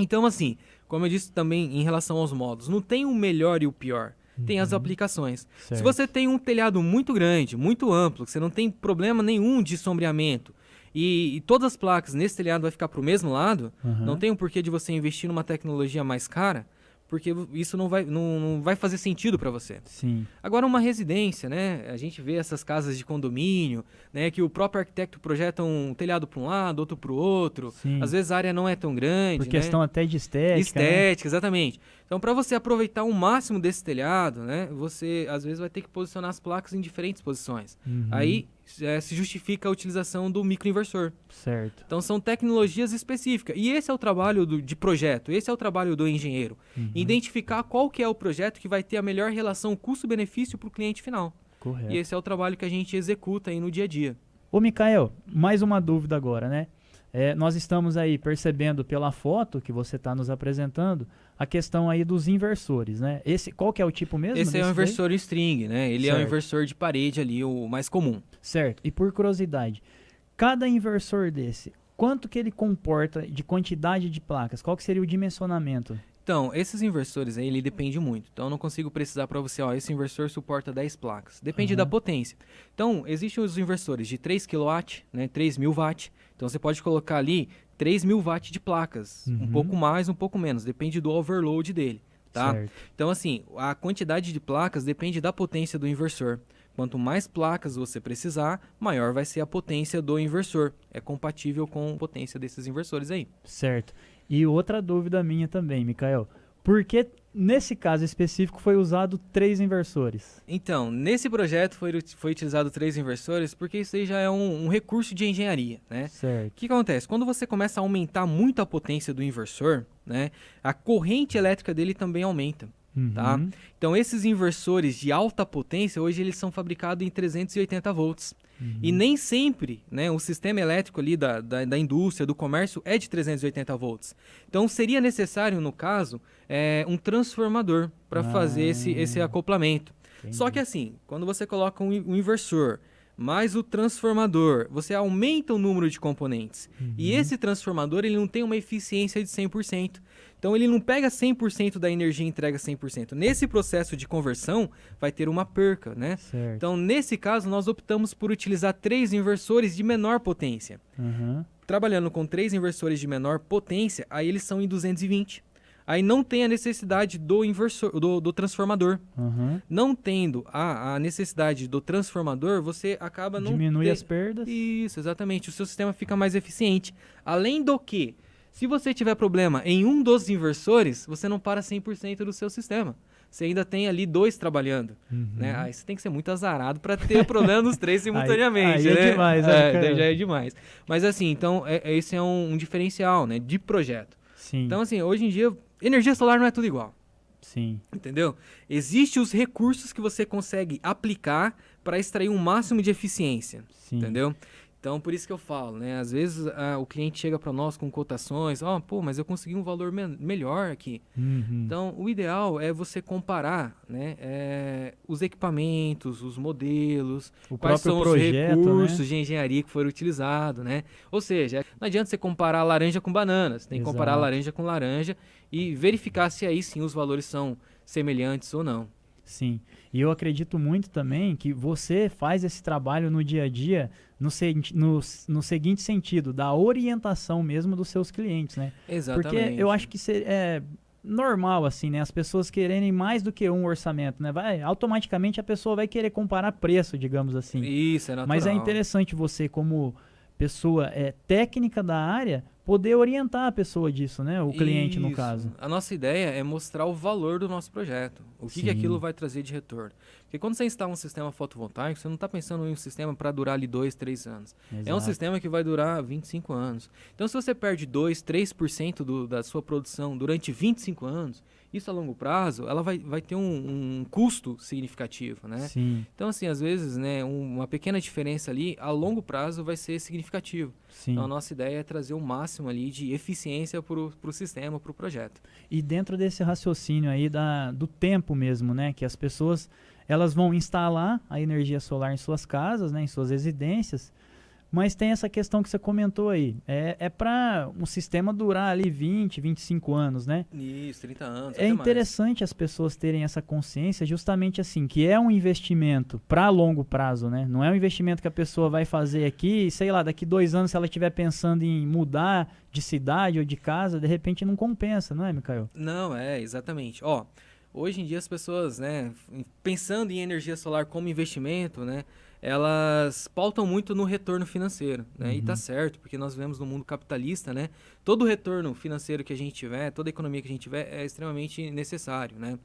Então, assim, como eu disse também em relação aos módulos, não tem o melhor e o pior. Tem as aplicações.
Certo.
Se você tem um telhado muito grande, muito amplo, que você não tem problema nenhum de sombreamento, e todas as placas nesse telhado vai ficar para o mesmo lado, não tem um porquê de você investir numa tecnologia mais cara, porque isso não vai fazer sentido para você.
Sim.
Agora, uma residência, né? A gente vê essas casas de condomínio, né? Que o próprio arquiteto projeta um telhado para um lado, outro para o outro.
Sim.
Às vezes a área não é tão grande,
Por questão até de estética.
Estética, exatamente. Então, para você aproveitar o máximo desse telhado, né? Você, às vezes, vai ter que posicionar as placas em diferentes posições. Aí, se justifica a utilização do microinversor.
Certo.
Então, são tecnologias específicas. E esse é o trabalho de projeto, esse é o trabalho do engenheiro. Identificar qual que é o projeto que vai ter a melhor relação custo-benefício para o cliente final.
Correto.
E esse é o trabalho que a gente executa aí no dia a dia.
Ô, Mikael, mais uma dúvida agora, né? Nós estamos aí percebendo pela foto que você está nos apresentando a questão aí dos inversores, né? Qual que é o tipo mesmo?
Esse é um inversor string, né? Ele
Certo.
é um inversor de parede ali, o mais comum.
Certo. E por curiosidade, cada inversor desse, quanto que ele comporta de quantidade de placas? Qual que seria o dimensionamento?
Então, esses inversores aí, ele depende muito. Então, eu não consigo precisar para você, esse inversor suporta 10 placas. Depende da potência. Então, existem os inversores de 3 kW, né, 3.000 watts. Então, você pode colocar ali 3.000 watts de placas. Um pouco mais, um pouco menos. Depende do overload dele, tá?
Certo.
Então, assim, a quantidade de placas depende da potência do inversor. Quanto mais placas você precisar, maior vai ser a potência do inversor. É compatível com a potência desses inversores aí.
Certo. E outra dúvida minha também, Mikael. Por que, nesse caso específico, foi usado 3 inversores?
Então, nesse projeto foi utilizado 3 inversores porque isso aí já é um recurso de engenharia, né? O
Certo.
que acontece? Quando você começa a aumentar muito a potência do inversor, né, a corrente elétrica dele também aumenta. Tá?
Uhum.
Então, esses inversores de alta potência, hoje eles são fabricados em 380 volts. E nem sempre, né, o sistema elétrico ali da indústria, do comércio, é de 380 volts. Então, seria necessário, no caso, um transformador para fazer esse acoplamento.
Entendi.
Só que assim, quando você coloca um inversor mais o transformador, você aumenta o número de componentes. E esse transformador, ele não tem uma eficiência de 100%. Então, ele não pega 100% da energia e entrega 100%. Nesse processo de conversão, vai ter uma perca, né?
Certo.
Então, nesse caso, nós optamos por utilizar 3 inversores de menor potência.
Uhum.
Trabalhando com 3 inversores de menor potência, aí eles são em 220. Aí não tem a necessidade do inversor, do transformador.
Uhum.
Não tendo a necessidade do transformador, você acaba não
Diminui as perdas.
Isso, exatamente. O seu sistema fica mais eficiente. Além do que, se você tiver problema em um dos inversores, você não para 100% do seu sistema. Você ainda tem ali 2 trabalhando. Né? Aí você tem que ser muito azarado para ter problema nos 3 simultaneamente.
Aí
né?
é demais, né, cara?
Já é demais. Mas assim, então, esse é um diferencial, né, de projeto.
Sim.
Então, assim, hoje em dia, energia solar não é tudo igual.
Sim.
Entendeu? Existem os recursos que você consegue aplicar para extrair um máximo de eficiência.
Sim.
Entendeu? Então, por isso que eu falo, né? Às vezes o cliente chega para nós com cotações, mas eu consegui um valor melhor aqui.
Uhum.
Então, o ideal é você comparar, né, os equipamentos, os modelos,
O
quais
próprio
são
projeto,
os recursos
né?
de engenharia que foram utilizados, né? Ou seja, não adianta você comparar laranja com banana, você tem que comparar
Exato.
laranja com laranja e verificar se aí sim os valores são semelhantes ou não.
Sim. E eu acredito muito também que você faz esse trabalho no dia a dia no seguinte sentido, da orientação mesmo dos seus clientes, né?
Exatamente.
Porque eu acho que é normal, assim, né? As pessoas quererem mais do que um orçamento, né? Automaticamente a pessoa vai querer comparar preço, digamos assim.
Isso, é natural.
Mas é interessante você, como pessoa técnica da área, poder orientar a pessoa disso, né? O cliente, no
Isso.
caso.
A nossa ideia é mostrar o valor do nosso projeto. O que
Sim.
aquilo vai trazer de retorno. Porque quando você instala um sistema fotovoltaico, você não está pensando em um sistema para durar ali 2, 3 anos. É um
Exato.
sistema que vai durar 25 anos. Então, se você perde 2, 3% da sua produção durante 25 anos, isso a longo prazo, ela vai ter um custo significativo, né?
Sim,
Então, assim, às vezes, né, uma pequena diferença ali, a longo prazo vai ser significativo.
sim.
Então, a nossa ideia é trazer o máximo ali de eficiência para o sistema, para o projeto.
E dentro desse raciocínio aí do tempo mesmo, né? Que as pessoas, elas vão instalar a energia solar em suas casas, né? Em suas residências. Mas tem essa questão que você comentou aí. É para um sistema durar ali 20, 25 anos, né?
Isso, 30 anos.
É interessante as pessoas terem essa consciência justamente assim, que é um investimento para longo prazo, né? Não é um investimento que a pessoa vai fazer aqui, sei lá, daqui 2 anos, se ela estiver pensando em mudar de cidade ou de casa, de repente não compensa, não é, Mikael?
Não, exatamente. Hoje em dia as pessoas, né, pensando em energia solar como investimento, né, elas pautam muito no retorno financeiro, né? E tá certo, porque nós vivemos num mundo capitalista, né? Todo retorno financeiro que a gente tiver, toda economia que a gente tiver é extremamente necessário, né?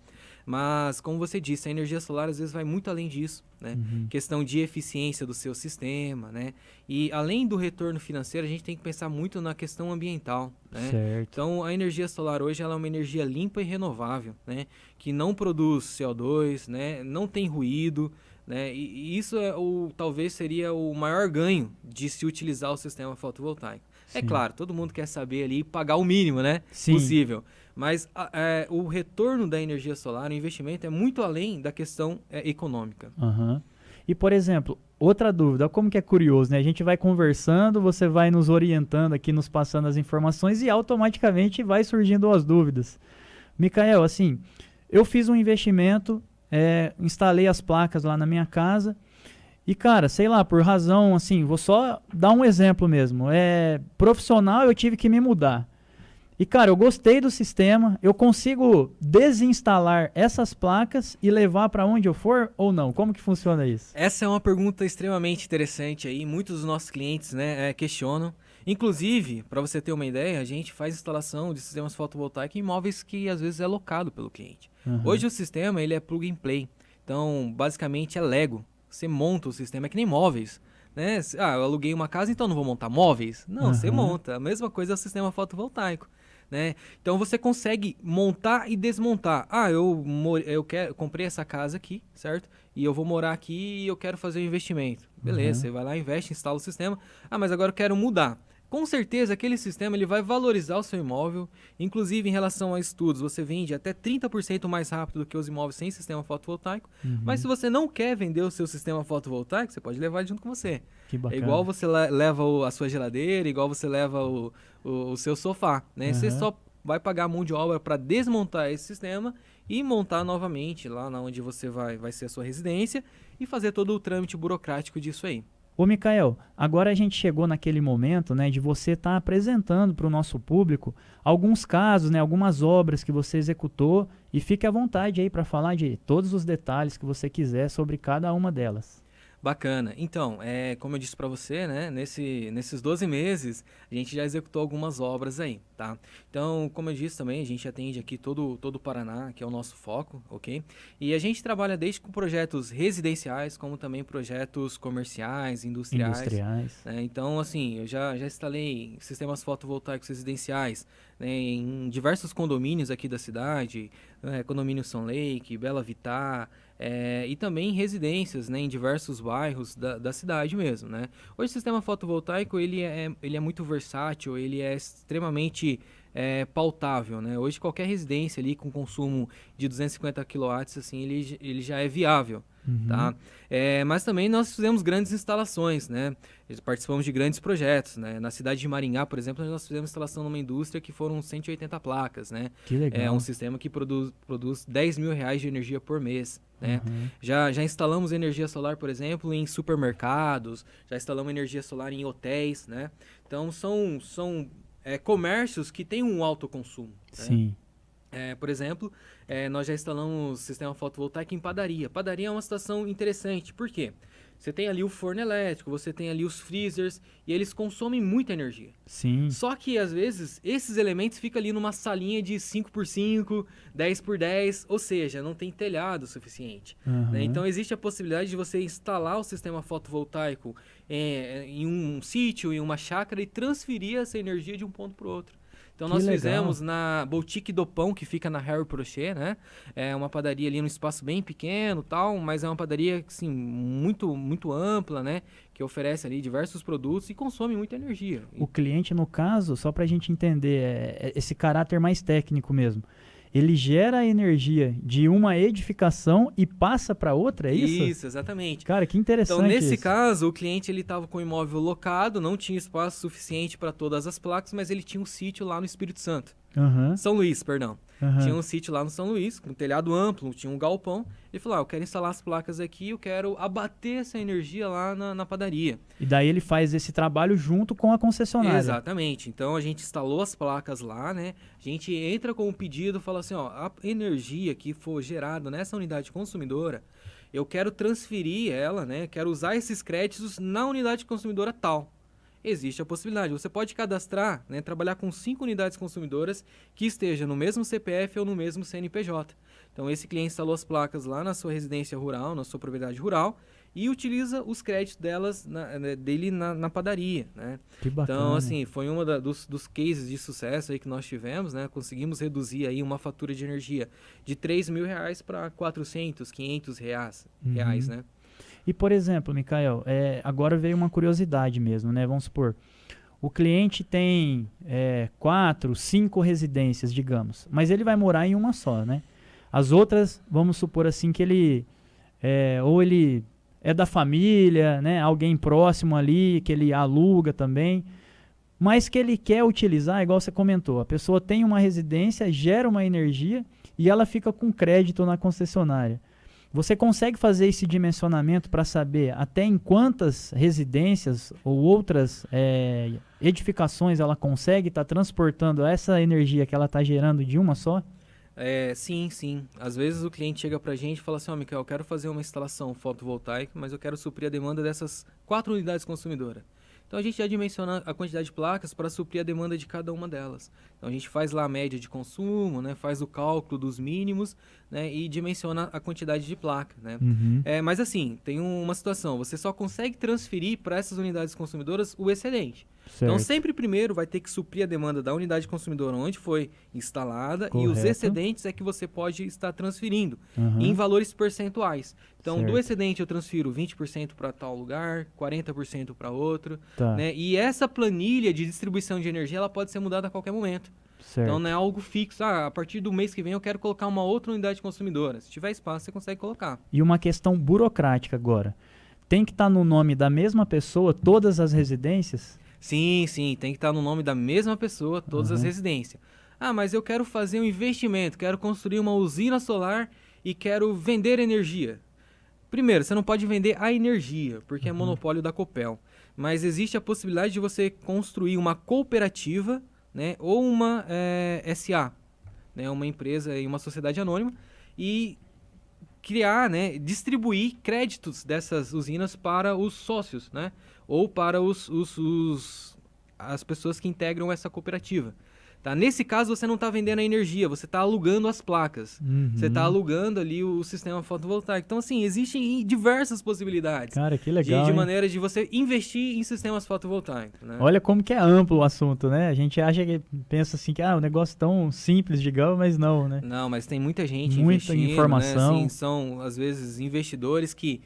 Mas, como você disse, a energia solar às vezes vai muito além disso, né? Questão de eficiência do seu sistema, né? E além do retorno financeiro, a gente tem que pensar muito na questão ambiental, né?
Certo.
Então, a energia solar hoje ela é uma energia limpa e renovável, né? Que não produz CO2, né? Não tem ruído, né? E isso talvez seria o maior ganho de se utilizar o sistema fotovoltaico. É
Sim.
claro, todo mundo quer saber ali pagar o mínimo, né?
Sim.
Possível. Mas o retorno da energia solar, o investimento é muito além da questão econômica.
Aham. E, por exemplo, outra dúvida, como que é curioso, né? A gente vai conversando, você vai nos orientando aqui, nos passando as informações e automaticamente vai surgindo as dúvidas. Mikael, assim, eu fiz um investimento, instalei as placas lá na minha casa e, cara, sei lá, por razão, assim, vou só dar um exemplo mesmo. Profissional, eu tive que me mudar. E, cara, eu gostei do sistema. Eu consigo desinstalar essas placas e levar para onde eu for ou não? Como que funciona isso?
Essa é uma pergunta extremamente interessante aí. Muitos dos nossos clientes, né, questionam. Inclusive, para você ter uma ideia, a gente faz instalação de sistemas fotovoltaicos em imóveis que às vezes é locado pelo cliente. Hoje o sistema ele é plug and play. Então, basicamente é Lego. Você monta o sistema, é que nem móveis. Né? Eu aluguei uma casa, então não vou montar móveis? Não, você monta. A mesma coisa é o sistema fotovoltaico. Né? Então você consegue montar e desmontar. Eu comprei essa casa aqui, certo? E eu vou morar aqui e eu quero fazer um investimento. Beleza, você vai lá, investe, instala o sistema. Mas agora eu quero mudar. Com certeza aquele sistema ele vai valorizar o seu imóvel. Inclusive em relação a estudos, você vende até 30% mais rápido do que os imóveis sem sistema fotovoltaico. Mas se você não quer vender o seu sistema fotovoltaico, você pode levar junto com você.
Que bacana.
É igual você leva a sua geladeira, igual você leva o seu sofá, né? Você só vai pagar a mão de obra para desmontar esse sistema e montar novamente lá onde você vai ser a sua residência e fazer todo o trâmite burocrático disso aí.
Ô, Mikael, agora a gente chegou naquele momento, né, de você estar apresentando para o nosso público alguns casos, né, algumas obras que você executou, e fique à vontade aí para falar de todos os detalhes que você quiser sobre cada uma delas.
Bacana. Então, como eu disse para você, né, nesses 12 meses, a gente já executou algumas obras aí, tá? Então, como eu disse também, a gente atende aqui todo o Paraná, que é o nosso foco, ok? E a gente trabalha desde com projetos residenciais, como também projetos comerciais, industriais. Né? Então, assim, eu já instalei sistemas fotovoltaicos residenciais, né, em diversos condomínios aqui da cidade, condomínio São Lake, Bela Vittar, e também residências, né, em diversos bairros da cidade mesmo, né? Hoje o sistema fotovoltaico ele é muito versátil, ele é extremamente pautável, né? Hoje qualquer residência ali com consumo de 250 kW, assim, ele já é viável, tá? Mas também nós fizemos grandes instalações, né? Participamos de grandes projetos, né? Na cidade de Maringá, por exemplo, nós fizemos instalação numa indústria que foram 180 placas, né?
Que legal.
É um sistema que produz R$10 mil de energia por mês, né? Já instalamos energia solar, por exemplo, em supermercados, já instalamos energia solar em hotéis, né? Então são comércios que têm um alto consumo.
Sim.
Por exemplo, nós já instalamos sistema fotovoltaico em padaria. Padaria é uma situação interessante, por quê? Você tem ali o forno elétrico, você tem ali os freezers, e eles consomem muita energia.
Sim.
Só que, às vezes, esses elementos ficam ali numa salinha de 5x5, 10x10, ou seja, não tem telhado suficiente. Né? Então, existe a possibilidade de você instalar o sistema fotovoltaico em um sítio, em uma chácara, e transferir essa energia de um ponto para o outro. Então, nós fizemos na Boutique do Pão, que fica na Harry Prochet, né? É uma padaria ali num espaço bem pequeno, tal, mas é uma padaria, assim, muito, muito ampla, né? Que oferece ali diversos produtos e consome muita energia.
O cliente, no caso, só para a gente entender, esse caráter mais técnico mesmo, ele gera a energia de uma edificação e passa para outra, é isso?
Isso, exatamente.
Cara, que interessante.
Então, nesse
isso.
caso, o cliente ele estava com o imóvel locado, não tinha espaço suficiente para todas as placas, mas ele tinha um sítio lá no Espírito Santo. São Luís, perdão. Tinha um sítio lá no São Luís, com um telhado amplo, tinha um galpão. Ele falou, eu quero instalar as placas aqui, eu quero abater essa energia lá na padaria.
E daí ele faz esse trabalho junto com a concessionária.
Exatamente. Então, a gente instalou as placas lá, né? A gente entra com o pedido, fala assim, a energia que for gerada nessa unidade consumidora, eu quero transferir ela, né? Quero usar esses créditos na unidade consumidora tal. Existe a possibilidade. Você pode cadastrar, né, trabalhar com 5 unidades consumidoras que estejam no mesmo CPF ou no mesmo CNPJ. Então, esse cliente instalou as placas lá na sua residência rural, na sua propriedade rural, e utiliza os créditos dele na padaria, né?
Que bacana.
Então, assim, foi um dos cases de sucesso aí que nós tivemos, né? Conseguimos reduzir aí uma fatura de energia de R$3 mil para R$400, R$500, né?
E, por exemplo, Mikael, agora veio uma curiosidade mesmo, né? Vamos supor, o cliente tem 4, 5 residências, digamos, mas ele vai morar em uma só, né? As outras, vamos supor assim, que ele ou ele é da família, né? Alguém próximo ali, que ele aluga também, mas que ele quer utilizar, igual você comentou, a pessoa tem uma residência, gera uma energia e ela fica com crédito na concessionária. Você consegue fazer esse dimensionamento para saber até em quantas residências ou outras edificações ela consegue estar transportando essa energia que ela está gerando de uma só?
Sim, sim. Às vezes o cliente chega pra gente e fala assim, Michael, eu quero fazer uma instalação fotovoltaica, mas eu quero suprir a demanda dessas 4 unidades consumidoras. Então a gente já dimensiona a quantidade de placas para suprir a demanda de cada uma delas. Então a gente faz lá a média de consumo, né, faz o cálculo dos mínimos, né, e dimensiona a quantidade de placa, né. Mas assim, tem uma situação, você só consegue transferir para essas unidades consumidoras o excedente.
Certo.
Então sempre primeiro vai ter que suprir a demanda da unidade consumidora onde foi instalada.
Correto.
E os excedentes é que você pode estar transferindo em valores percentuais. Então
Certo.
do excedente eu transfiro 20% para tal lugar, 40% para outro.
Tá.
Né? E essa planilha de distribuição de energia ela pode ser mudada a qualquer momento.
Certo.
Então não é algo fixo. A partir do mês que vem eu quero colocar uma outra unidade consumidora. Se tiver espaço, você consegue colocar.
E uma questão burocrática agora. Tem que estar no nome da mesma pessoa todas as residências?
Sim, sim. Tem que estar no nome da mesma pessoa todas as residências. Mas eu quero fazer um investimento, quero construir uma usina solar e quero vender energia. Primeiro, você não pode vender a energia, porque é monopólio da Copel. Mas existe a possibilidade de você construir uma cooperativa, né, ou uma SA, né, uma empresa e uma sociedade anônima, e criar, né, distribuir créditos dessas usinas para os sócios, né, ou para as pessoas que integram essa cooperativa. Tá? Nesse caso, você não está vendendo a energia, você está alugando as placas. Você está alugando ali o sistema fotovoltaico. Então, assim, existem diversas possibilidades.
Cara, que legal,
de maneira de você investir em sistemas fotovoltaicos. Né?
Olha como que é amplo o assunto, né? A gente acha que pensa assim que o negócio tão simples, digamos, mas não, né?
Não, mas tem muita gente
muita
investindo.
Informação.
Né? Assim, são, às vezes, investidores que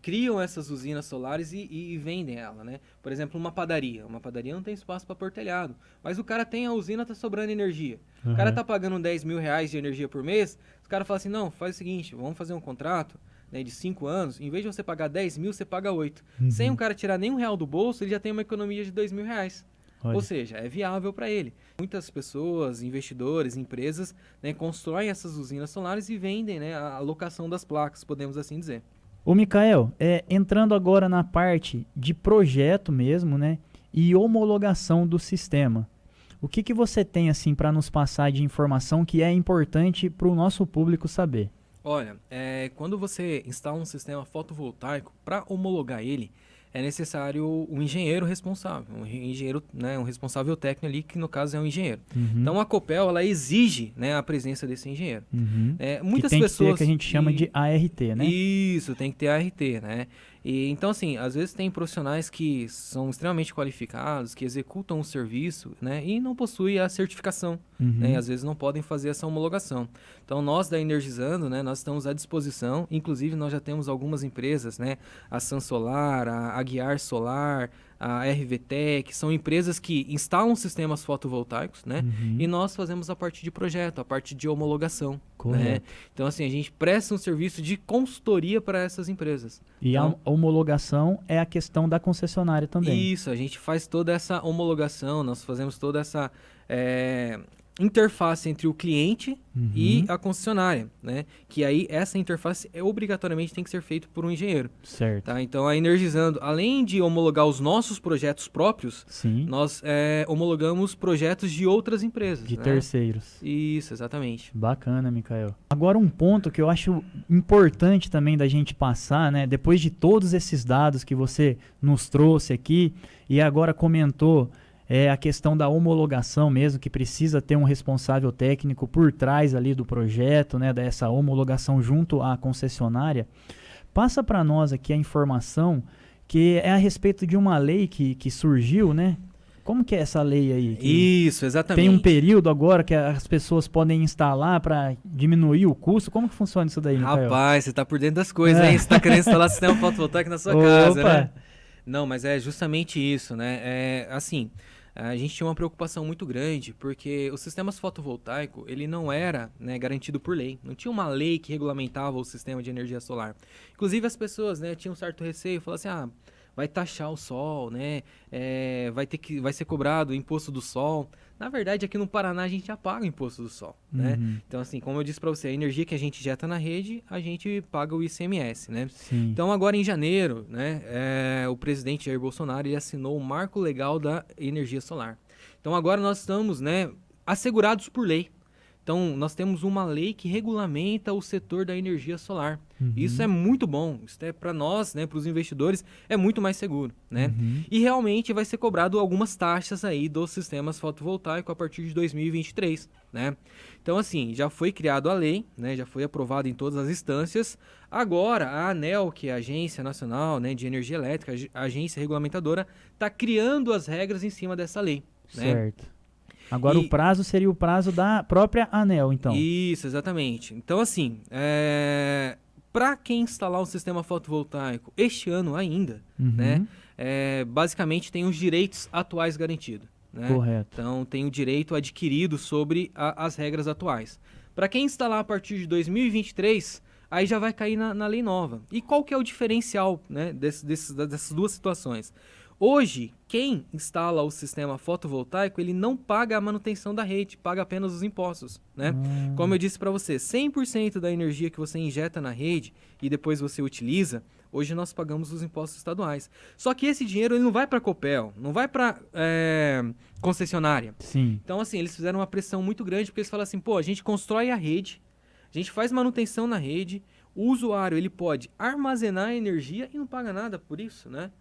criam essas usinas solares e vendem ela, né? Por exemplo, uma padaria. Uma padaria não tem espaço para pôr telhado, mas o cara tem a usina, tá sobrando energia. O cara tá pagando 10 mil reais de energia por mês, os caras falam assim, não, faz o seguinte, vamos fazer um contrato, né, de 5 anos, em vez de você pagar 10 mil, você paga 8. Sem o cara tirar nenhum real do bolso, ele já tem uma economia de 2 mil reais. Olha. Ou seja, é viável para ele. Muitas pessoas, investidores, empresas, né, constroem essas usinas solares e vendem, né, a locação das placas, podemos assim dizer.
Ô, Micael, entrando agora na parte de projeto mesmo, né, e homologação do sistema. O que você tem assim para nos passar de informação que é importante para o nosso público saber?
Olha, quando você instala um sistema fotovoltaico, para homologar ele, é necessário um engenheiro responsável, um engenheiro, né, um responsável técnico ali, que no caso é um engenheiro. Então a Copel, ela exige, né, a presença desse engenheiro. Muitas
que tem
pessoas
que ter, que a gente chama de ART, né?
Isso, tem que ter ART, né? E, então, assim, às vezes tem profissionais que são extremamente qualificados, que executam o serviço, né, e não possuem a certificação, né, e às vezes não podem fazer essa homologação. Então, nós da Energizando, né, nós estamos à disposição, inclusive nós já temos algumas empresas, né, a Sansolar, a Aguiar Solar, a RVTEC, são empresas que instalam sistemas fotovoltaicos, né? E nós fazemos a parte de projeto, a parte de homologação. Né? Então, assim, a gente presta um serviço de consultoria para essas empresas.
E
então,
a homologação é a questão da concessionária também.
Isso, a gente faz toda essa homologação, nós fazemos toda essa interface entre o cliente e a concessionária, né? Que aí essa interface obrigatoriamente tem que ser feita por um engenheiro.
Certo.
Tá? Então a Energizando, além de homologar os nossos projetos próprios,
sim,
nós homologamos projetos de outras empresas.
De
né?
terceiros.
Isso, exatamente.
Bacana, Micael. Agora um ponto que eu acho importante também da gente passar, né? Depois de todos esses dados que você nos trouxe aqui e agora comentou a questão da homologação mesmo, que precisa ter um responsável técnico por trás ali do projeto, né, dessa homologação junto à concessionária. Passa para nós aqui a informação que é a respeito de uma lei que surgiu, né? Como que é essa lei aí?
Isso, exatamente.
Tem um período agora que as pessoas podem instalar para diminuir o custo? Como que funciona isso daí, Micael?
Rapaz, você tá por dentro das coisas, hein? Você tá querendo instalar sistema fotovoltaico na sua casa, né? Não, mas é justamente isso, né? Assim, a gente tinha uma preocupação muito grande, porque os sistemas fotovoltaicos, ele não era, né, garantido por lei. Não tinha uma lei que regulamentava o sistema de energia solar. Inclusive, as pessoas, né, tinham um certo receio, falavam assim, vai taxar o sol, né? Vai ser cobrado o imposto do sol. Na verdade, aqui no Paraná a gente já paga o imposto do sol, né? Então, assim, como eu disse para você, a energia que a gente injeta na rede, a gente paga o ICMS, né?
Sim.
Então, agora em janeiro, né, o presidente Jair Bolsonaro ele assinou o Marco Legal da Energia Solar. Então, agora nós estamos, né, assegurados por lei. Então, nós temos uma lei que regulamenta o setor da energia solar. Isso é muito bom. Isso é para nós, né, para os investidores, é muito mais seguro, né? E realmente vai ser cobrado algumas taxas aí dos sistemas fotovoltaicos a partir de 2023, né? Então, assim, já foi criado a lei, né, já foi aprovado em todas as instâncias. Agora, a ANEEL, que é a Agência Nacional, né, de Energia Elétrica, a agência regulamentadora, está criando as regras em cima dessa lei, né?
Certo. Agora o prazo seria o prazo da própria ANEEL, então.
Isso, exatamente. Então, assim, para quem instalar um sistema fotovoltaico este ano ainda, né, basicamente tem os direitos atuais garantidos. Né?
Correto.
Então, tem o direito adquirido sobre as regras atuais. Para quem instalar a partir de 2023, aí já vai cair na lei nova. E qual que é o diferencial, né, dessas duas situações? Hoje, quem instala o sistema fotovoltaico, ele não paga a manutenção da rede, paga apenas os impostos, né? Como eu disse para você, 100% da energia que você injeta na rede e depois você utiliza, hoje nós pagamos os impostos estaduais. Só que esse dinheiro ele não vai para a Copel, não vai para concessionária.
Sim.
Então, assim, eles fizeram uma pressão muito grande, porque eles falam assim, pô, a gente constrói a rede, a gente faz manutenção na rede, o usuário ele pode armazenar energia e não paga nada por isso, né?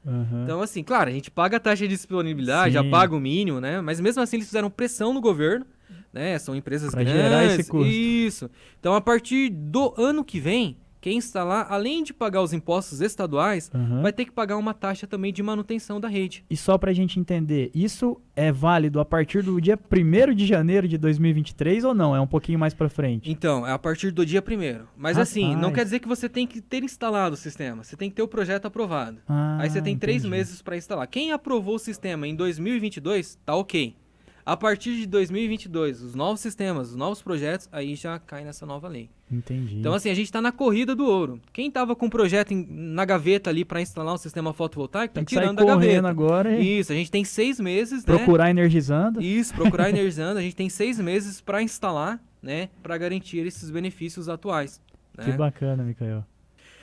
Então, assim, claro, a gente paga a taxa de disponibilidade, já paga o mínimo, né? Mas mesmo assim eles fizeram pressão no governo, né? São empresas
pra
grandes.
gerar esse custo.
Isso. Então, a partir do ano que vem, quem instalar, além de pagar os impostos estaduais, vai ter que pagar uma taxa também de manutenção da rede.
E só pra gente entender, isso é válido a partir do dia 1º de janeiro de 2023 ou não? É um pouquinho mais pra frente?
Então, é a partir do dia 1º. Mas assim, não quer dizer que você tem que ter instalado o sistema. Você tem que ter o projeto aprovado. Aí você tem 3 meses para instalar. Quem aprovou o sistema em 2022, tá ok. A partir de 2022, os novos sistemas, os novos projetos, aí já cai nessa nova lei.
Entendi.
Então, assim, a gente está na corrida do ouro. Quem estava com o projeto na gaveta ali para instalar um sistema fotovoltaico, tá tirando da gaveta.
Agora
Isso, a gente tem 6 meses,
procurar energizando.
Isso, procurar energizando. A gente tem 6 meses para instalar, né, para garantir esses benefícios atuais. Né?
Que bacana, Micael.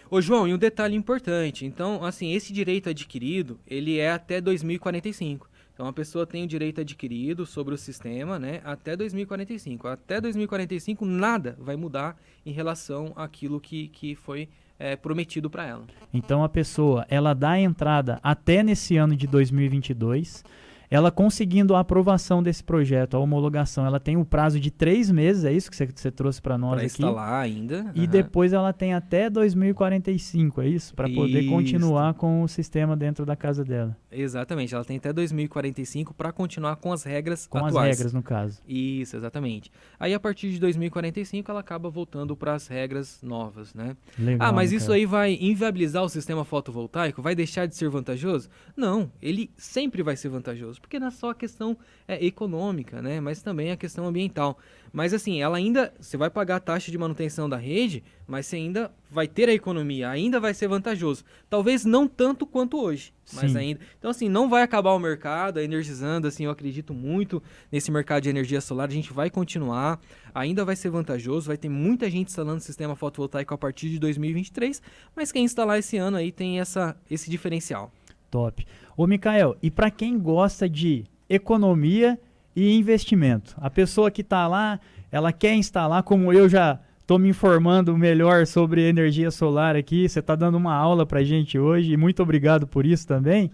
Ô, João, e um detalhe importante. Então, assim, esse direito adquirido, ele é até 2045. Então, a pessoa tem o direito adquirido sobre o sistema, né, até 2045. Até 2045, nada vai mudar em relação àquilo que foi prometido para ela.
Então, a pessoa, ela dá a entrada até nesse ano de 2022. Ela conseguindo a aprovação desse projeto, a homologação, ela tem o prazo de 3 meses, é isso que você trouxe para nós aqui?
Para instalar ainda.
E depois ela tem até 2045, é isso? Para poder continuar com o sistema dentro da casa dela.
Exatamente, ela tem até 2045 para continuar com as regras atuais.
Com as regras, no caso.
Isso, exatamente. Aí, a partir de 2045, ela acaba voltando para as regras novas, né?
Legal,
mas isso aí vai inviabilizar o sistema fotovoltaico? Vai deixar de ser vantajoso? Não, ele sempre vai ser vantajoso. Porque não é só a questão econômica, né? Mas também a questão ambiental. Mas assim, ela ainda, você vai pagar a taxa de manutenção da rede, mas você ainda vai ter a economia, ainda vai ser vantajoso. Talvez não tanto quanto hoje, mas ainda. Então assim, não vai acabar o mercado, a Energizando, assim, eu acredito muito nesse mercado de energia solar, a gente vai continuar, ainda vai ser vantajoso, vai ter muita gente instalando sistema fotovoltaico a partir de 2023, mas quem instalar esse ano aí tem esse diferencial.
Top. Ô, Micael, e para quem gosta de economia e investimento? A pessoa que está lá, ela quer instalar, como eu já estou me informando melhor sobre energia solar aqui, você está dando uma aula para a gente hoje, e muito obrigado por isso também.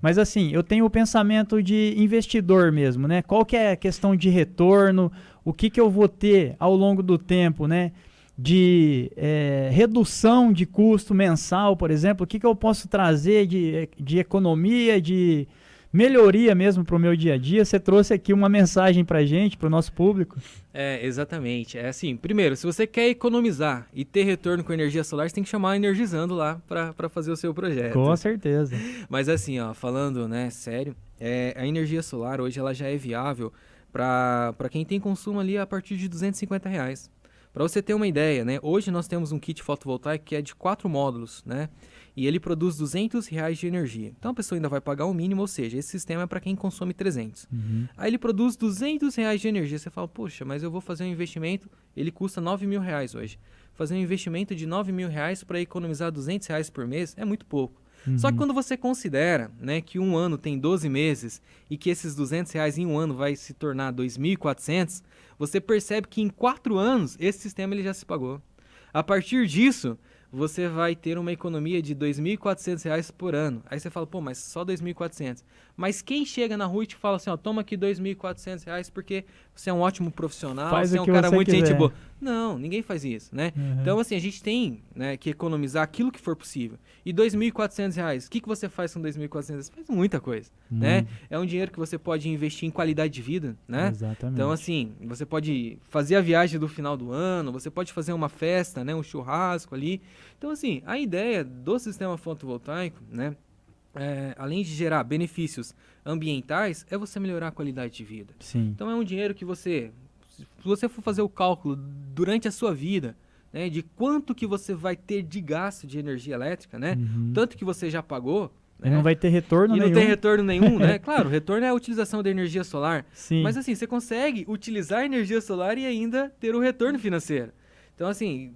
Mas assim, eu tenho o pensamento de investidor mesmo, né? Qual que é a questão de retorno, o que eu vou ter ao longo do tempo, né? De redução de custo mensal, por exemplo, o que eu posso trazer de economia, de melhoria mesmo para o meu dia a dia. Você trouxe aqui uma mensagem para a gente, para o nosso público.
Exatamente. É assim, primeiro, se você quer economizar e ter retorno com energia solar, você tem que chamar a Energizando lá para fazer o seu projeto.
Com certeza.
Mas assim, ó, falando, né, sério, a energia solar hoje ela já é viável para quem tem consumo ali a partir de R$250. Para você ter uma ideia, né? Hoje nós temos um kit fotovoltaico que é de 4 módulos, né? E ele produz R$ 200 de energia. Então a pessoa ainda vai pagar o mínimo, ou seja, esse sistema é para quem consome 300. Aí ele produz R$ 200 de energia. Você fala, poxa, mas eu vou fazer um investimento, ele custa R$ 9.000 hoje. Fazer um investimento de R$ 9.000 para economizar R$ 200 por mês é muito pouco. Só que quando você considera, né, que um ano tem 12 meses e que esses R$ 200 em um ano vai se tornar 2.400, você percebe que em 4 anos esse sistema ele já se pagou. A partir disso, você vai ter uma economia de R$ 2.400 por ano. Aí você fala, pô, mas só 2.400. Mas quem chega na rua e te fala assim, ó, toma aqui R$ 2.400 porque você é um ótimo profissional,
Faz
você é
o
um
que
cara
você
muito gente
quiser.
boa. Não, ninguém faz isso, né? Então, assim, a gente tem, né, que economizar aquilo que for possível. E R$ 2.400, o que você faz com R$ 2.400? Você faz muita coisa, né? É um dinheiro que você pode investir em qualidade de vida, né?
Exatamente.
Então, assim, você pode fazer a viagem do final do ano, você pode fazer uma festa, né, um churrasco ali. Então, assim, a ideia do sistema fotovoltaico, né, além de gerar benefícios ambientais, é você melhorar a qualidade de vida.
Sim.
Então, é um dinheiro que se você for fazer o cálculo durante a sua vida, né, de quanto que você vai ter de gasto de energia elétrica, né, tanto que você já pagou,
E não vai ter retorno
e
nenhum.
não tem retorno nenhum, né? Claro, o retorno é a utilização da energia solar.
Sim.
Mas assim, você consegue utilizar a energia solar e ainda ter o retorno financeiro. Então, assim,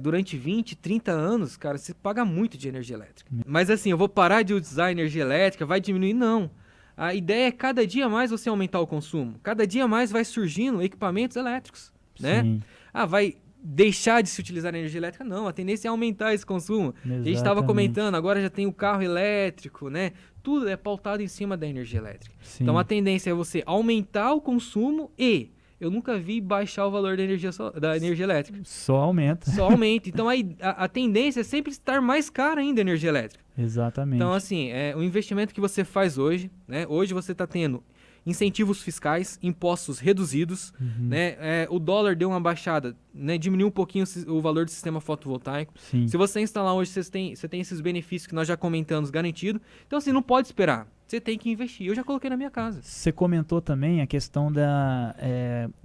durante 20, 30 anos, cara, você paga muito de energia elétrica. Mas assim, eu vou parar de usar energia elétrica, vai diminuir? Não. A ideia é cada dia mais você aumentar o consumo. Cada dia mais vai surgindo equipamentos elétricos, né?
Sim.
Vai deixar de se utilizar a energia elétrica? Não, a tendência é aumentar esse consumo. A gente estava
Exatamente.
comentando, agora já tem o carro elétrico, né? Tudo é pautado em cima da energia elétrica.
Sim.
Então a tendência é você aumentar o consumo e eu nunca vi baixar o valor da energia elétrica.
Só aumenta.
Só aumenta. Então a tendência é sempre estar mais cara ainda a energia elétrica.
Exatamente.
Então, assim, o investimento que você faz hoje, né? Hoje você está tendo incentivos fiscais, impostos reduzidos, né? O dólar deu uma baixada, né? Diminuiu um pouquinho o valor do sistema fotovoltaico.
Sim.
Se você instalar hoje, você tem esses benefícios que nós já comentamos garantido. Então, assim, não pode esperar. Você tem que investir. Eu já coloquei na minha casa.
Você comentou também a questão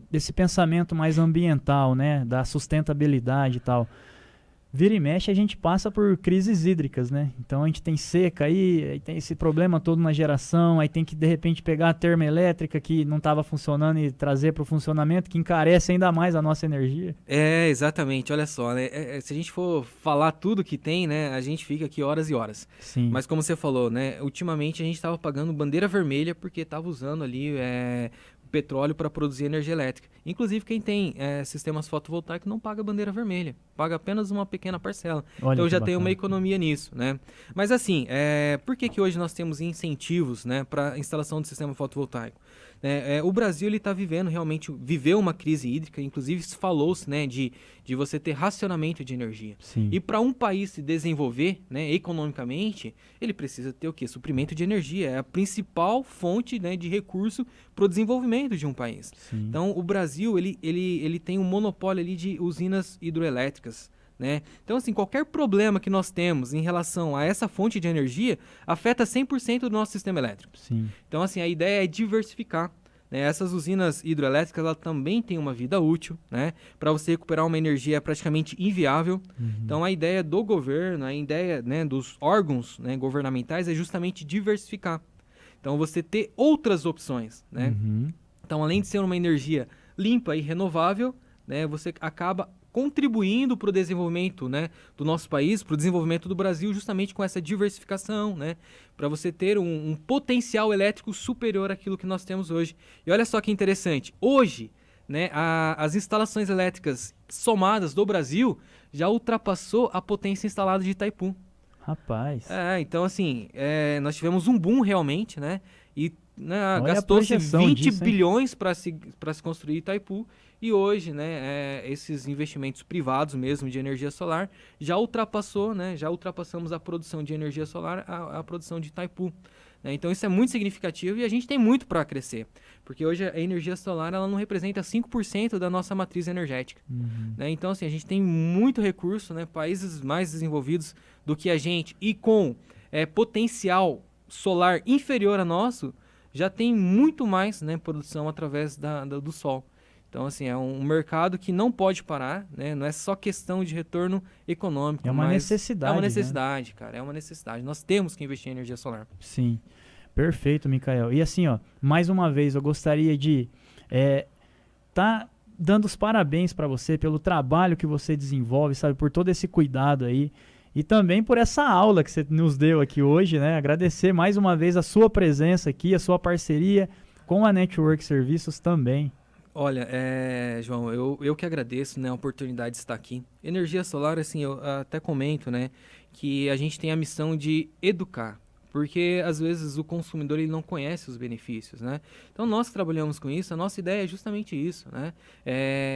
desse pensamento mais ambiental, né? Da sustentabilidade e tal. Vira e mexe, a gente passa por crises hídricas, né? Então a gente tem seca aí tem esse problema todo na geração, aí tem que de repente pegar a termoelétrica que não estava funcionando e trazer para o funcionamento, que encarece ainda mais a nossa energia.
Exatamente. Olha só, né? Se a gente for falar tudo que tem, né? A gente fica aqui horas e horas.
Sim.
Mas como você falou, né? Ultimamente a gente estava pagando bandeira vermelha porque estava usando ali petróleo para produzir energia elétrica. Inclusive, quem tem sistemas fotovoltaicos não paga bandeira vermelha, paga apenas uma pequena parcela.
Olha
então
que
já tem
bacana.
uma economia nisso, né? Mas assim, por que hoje nós temos incentivos, né, para instalação do sistema fotovoltaico? O Brasil ele está viveu uma crise hídrica, inclusive falou-se, né, de você ter racionamento de energia.
Sim.
E para um país se desenvolver, né, economicamente, ele precisa ter o quê? Suprimento de energia. É a principal fonte, né, de recurso para o desenvolvimento de um país.
Sim.
Então, o Brasil ele tem um monopólio ali de usinas hidroelétricas, né? Então, assim, qualquer problema que nós temos em relação a essa fonte de energia afeta 100% do nosso sistema elétrico.
Sim.
Então, assim, a ideia é diversificar, né? Essas usinas hidroelétricas ela também têm uma vida útil, né? Para você recuperar uma energia é praticamente inviável. Então, a ideia do governo, a ideia, né, dos órgãos, né, governamentais é justamente diversificar. Então, você ter outras opções, né? Então, além de ser uma energia limpa e renovável, né, você acaba contribuindo para o desenvolvimento, né, do nosso país, para o desenvolvimento do Brasil, justamente com essa diversificação, né, para você ter um potencial elétrico superior àquilo que nós temos hoje. E olha só que interessante, hoje, né, as instalações elétricas somadas do Brasil já ultrapassou a potência instalada de Itaipu.
Rapaz.
Então assim, nós tivemos um boom realmente, né, e
Olha a
gastou-se
projeção
20
disso, hein?
bilhões para se construir Itaipu. E hoje, né, esses investimentos privados mesmo de energia solar já ultrapassamos a produção de energia solar, a produção de Itaipu. Né? Então isso é muito significativo e a gente tem muito para crescer, porque hoje a energia solar ela não representa 5% da nossa matriz energética. Né? Então assim, a gente tem muito recurso, né, países mais desenvolvidos do que a gente e com potencial solar inferior a nosso, já tem muito mais, né, produção através do sol. Então, assim, é um mercado que não pode parar, né? Não é só questão de retorno econômico,
É uma
mas
necessidade.
é uma
né?
necessidade, cara, é uma necessidade. Nós temos que investir em energia solar.
Sim, perfeito, Micael. E assim, ó, mais uma vez, eu gostaria de tá dando os parabéns para você pelo trabalho que você desenvolve, sabe, por todo esse cuidado aí. E também por essa aula que você nos deu aqui hoje, né? Agradecer mais uma vez a sua presença aqui, a sua parceria com a Network Serviços também.
Olha, João, eu que agradeço, né, a oportunidade de estar aqui. Energia solar, assim, eu até comento, né, que a gente tem a missão de educar, porque às vezes o consumidor ele não conhece os benefícios, né? Então nós que trabalhamos com isso, a nossa ideia é justamente isso, né?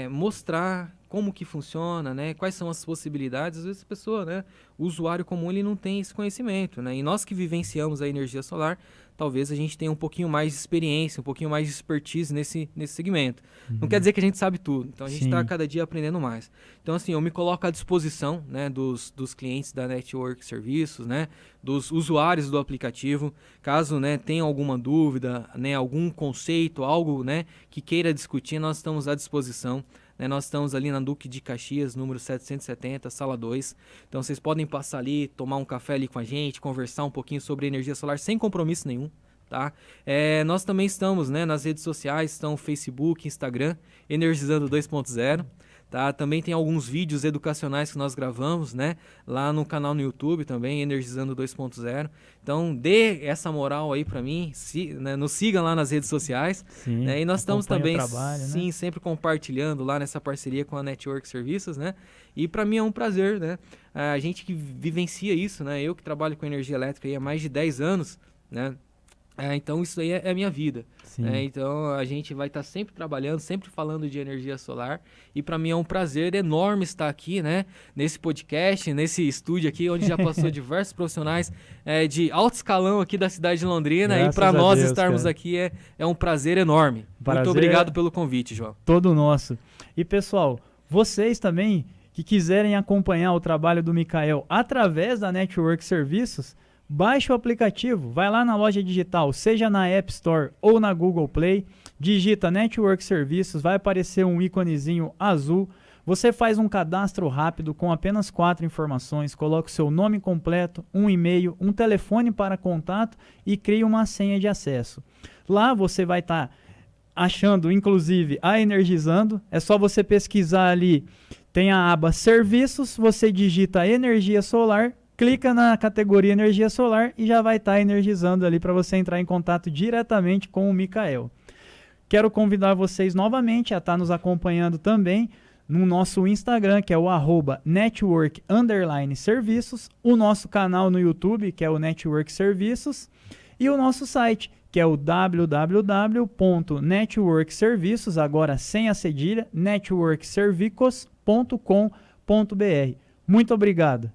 Mostrar como que funciona, né? Quais são as possibilidades. Às vezes a pessoa, né, o usuário comum, ele não tem esse conhecimento, né? E nós que vivenciamos a energia solar, talvez a gente tenha um pouquinho mais de experiência, um pouquinho mais de expertise nesse segmento. Não quer dizer que a gente sabe tudo, então a gente está cada dia aprendendo mais. Então, assim, eu me coloco à disposição, né, dos clientes da Network Serviços, né, dos usuários do aplicativo, caso, né, tenha alguma dúvida, né, algum conceito, algo, né, que queira discutir, nós estamos à disposição. Nós estamos ali na Duque de Caxias, número 770, sala 2. Então vocês podem passar ali, tomar um café ali com a gente, conversar um pouquinho sobre energia solar sem compromisso nenhum. Tá? Nós também estamos, né, nas redes sociais, estão Facebook, Instagram, Energizando 2.0. Tá? Também tem alguns vídeos educacionais que nós gravamos, né, lá no canal no YouTube também, Energizando 2.0. Então, dê essa moral aí para mim, né, nos siga lá nas redes sociais.
Sim,
né, e nós estamos também,
trabalho,
sim,
né?
sempre compartilhando lá nessa parceria com a Network Serviços, né? E para mim é um prazer, né? A gente que vivencia isso, né? Eu que trabalho com energia elétrica aí há mais de 10 anos, né? Então isso aí é a minha vida. Então a gente vai estar sempre trabalhando, sempre falando de energia solar. E para mim é um prazer enorme estar aqui, né? Nesse podcast, nesse estúdio aqui, onde já passou diversos profissionais de alto escalão aqui da cidade de Londrina.
Graças
e para nós
Deus,
estarmos
cara.
aqui é um prazer enorme. Muito obrigado pelo convite, João.
Todo nosso. E pessoal, vocês também que quiserem acompanhar o trabalho do Micael através da Network Serviços, baixe o aplicativo, vai lá na loja digital, seja na App Store ou na Google Play, digita Network Serviços, vai aparecer um íconezinho azul, você faz um cadastro rápido com apenas 4 informações, coloca o seu nome completo, um e-mail, um telefone para contato e cria uma senha de acesso. Lá você vai estar achando, inclusive, a Energizando, é só você pesquisar ali, tem a aba Serviços, você digita Energia Solar, clica na categoria Energia Solar e já vai estar energizando ali para você entrar em contato diretamente com o Micael. Quero convidar vocês novamente a estar nos acompanhando também no nosso Instagram, que é o @network_serviços, o nosso canal no YouTube, que é o Network Serviços, e o nosso site, que é o www.networkserviços, agora sem a cedilha, networkservicos.com.br. Muito obrigado.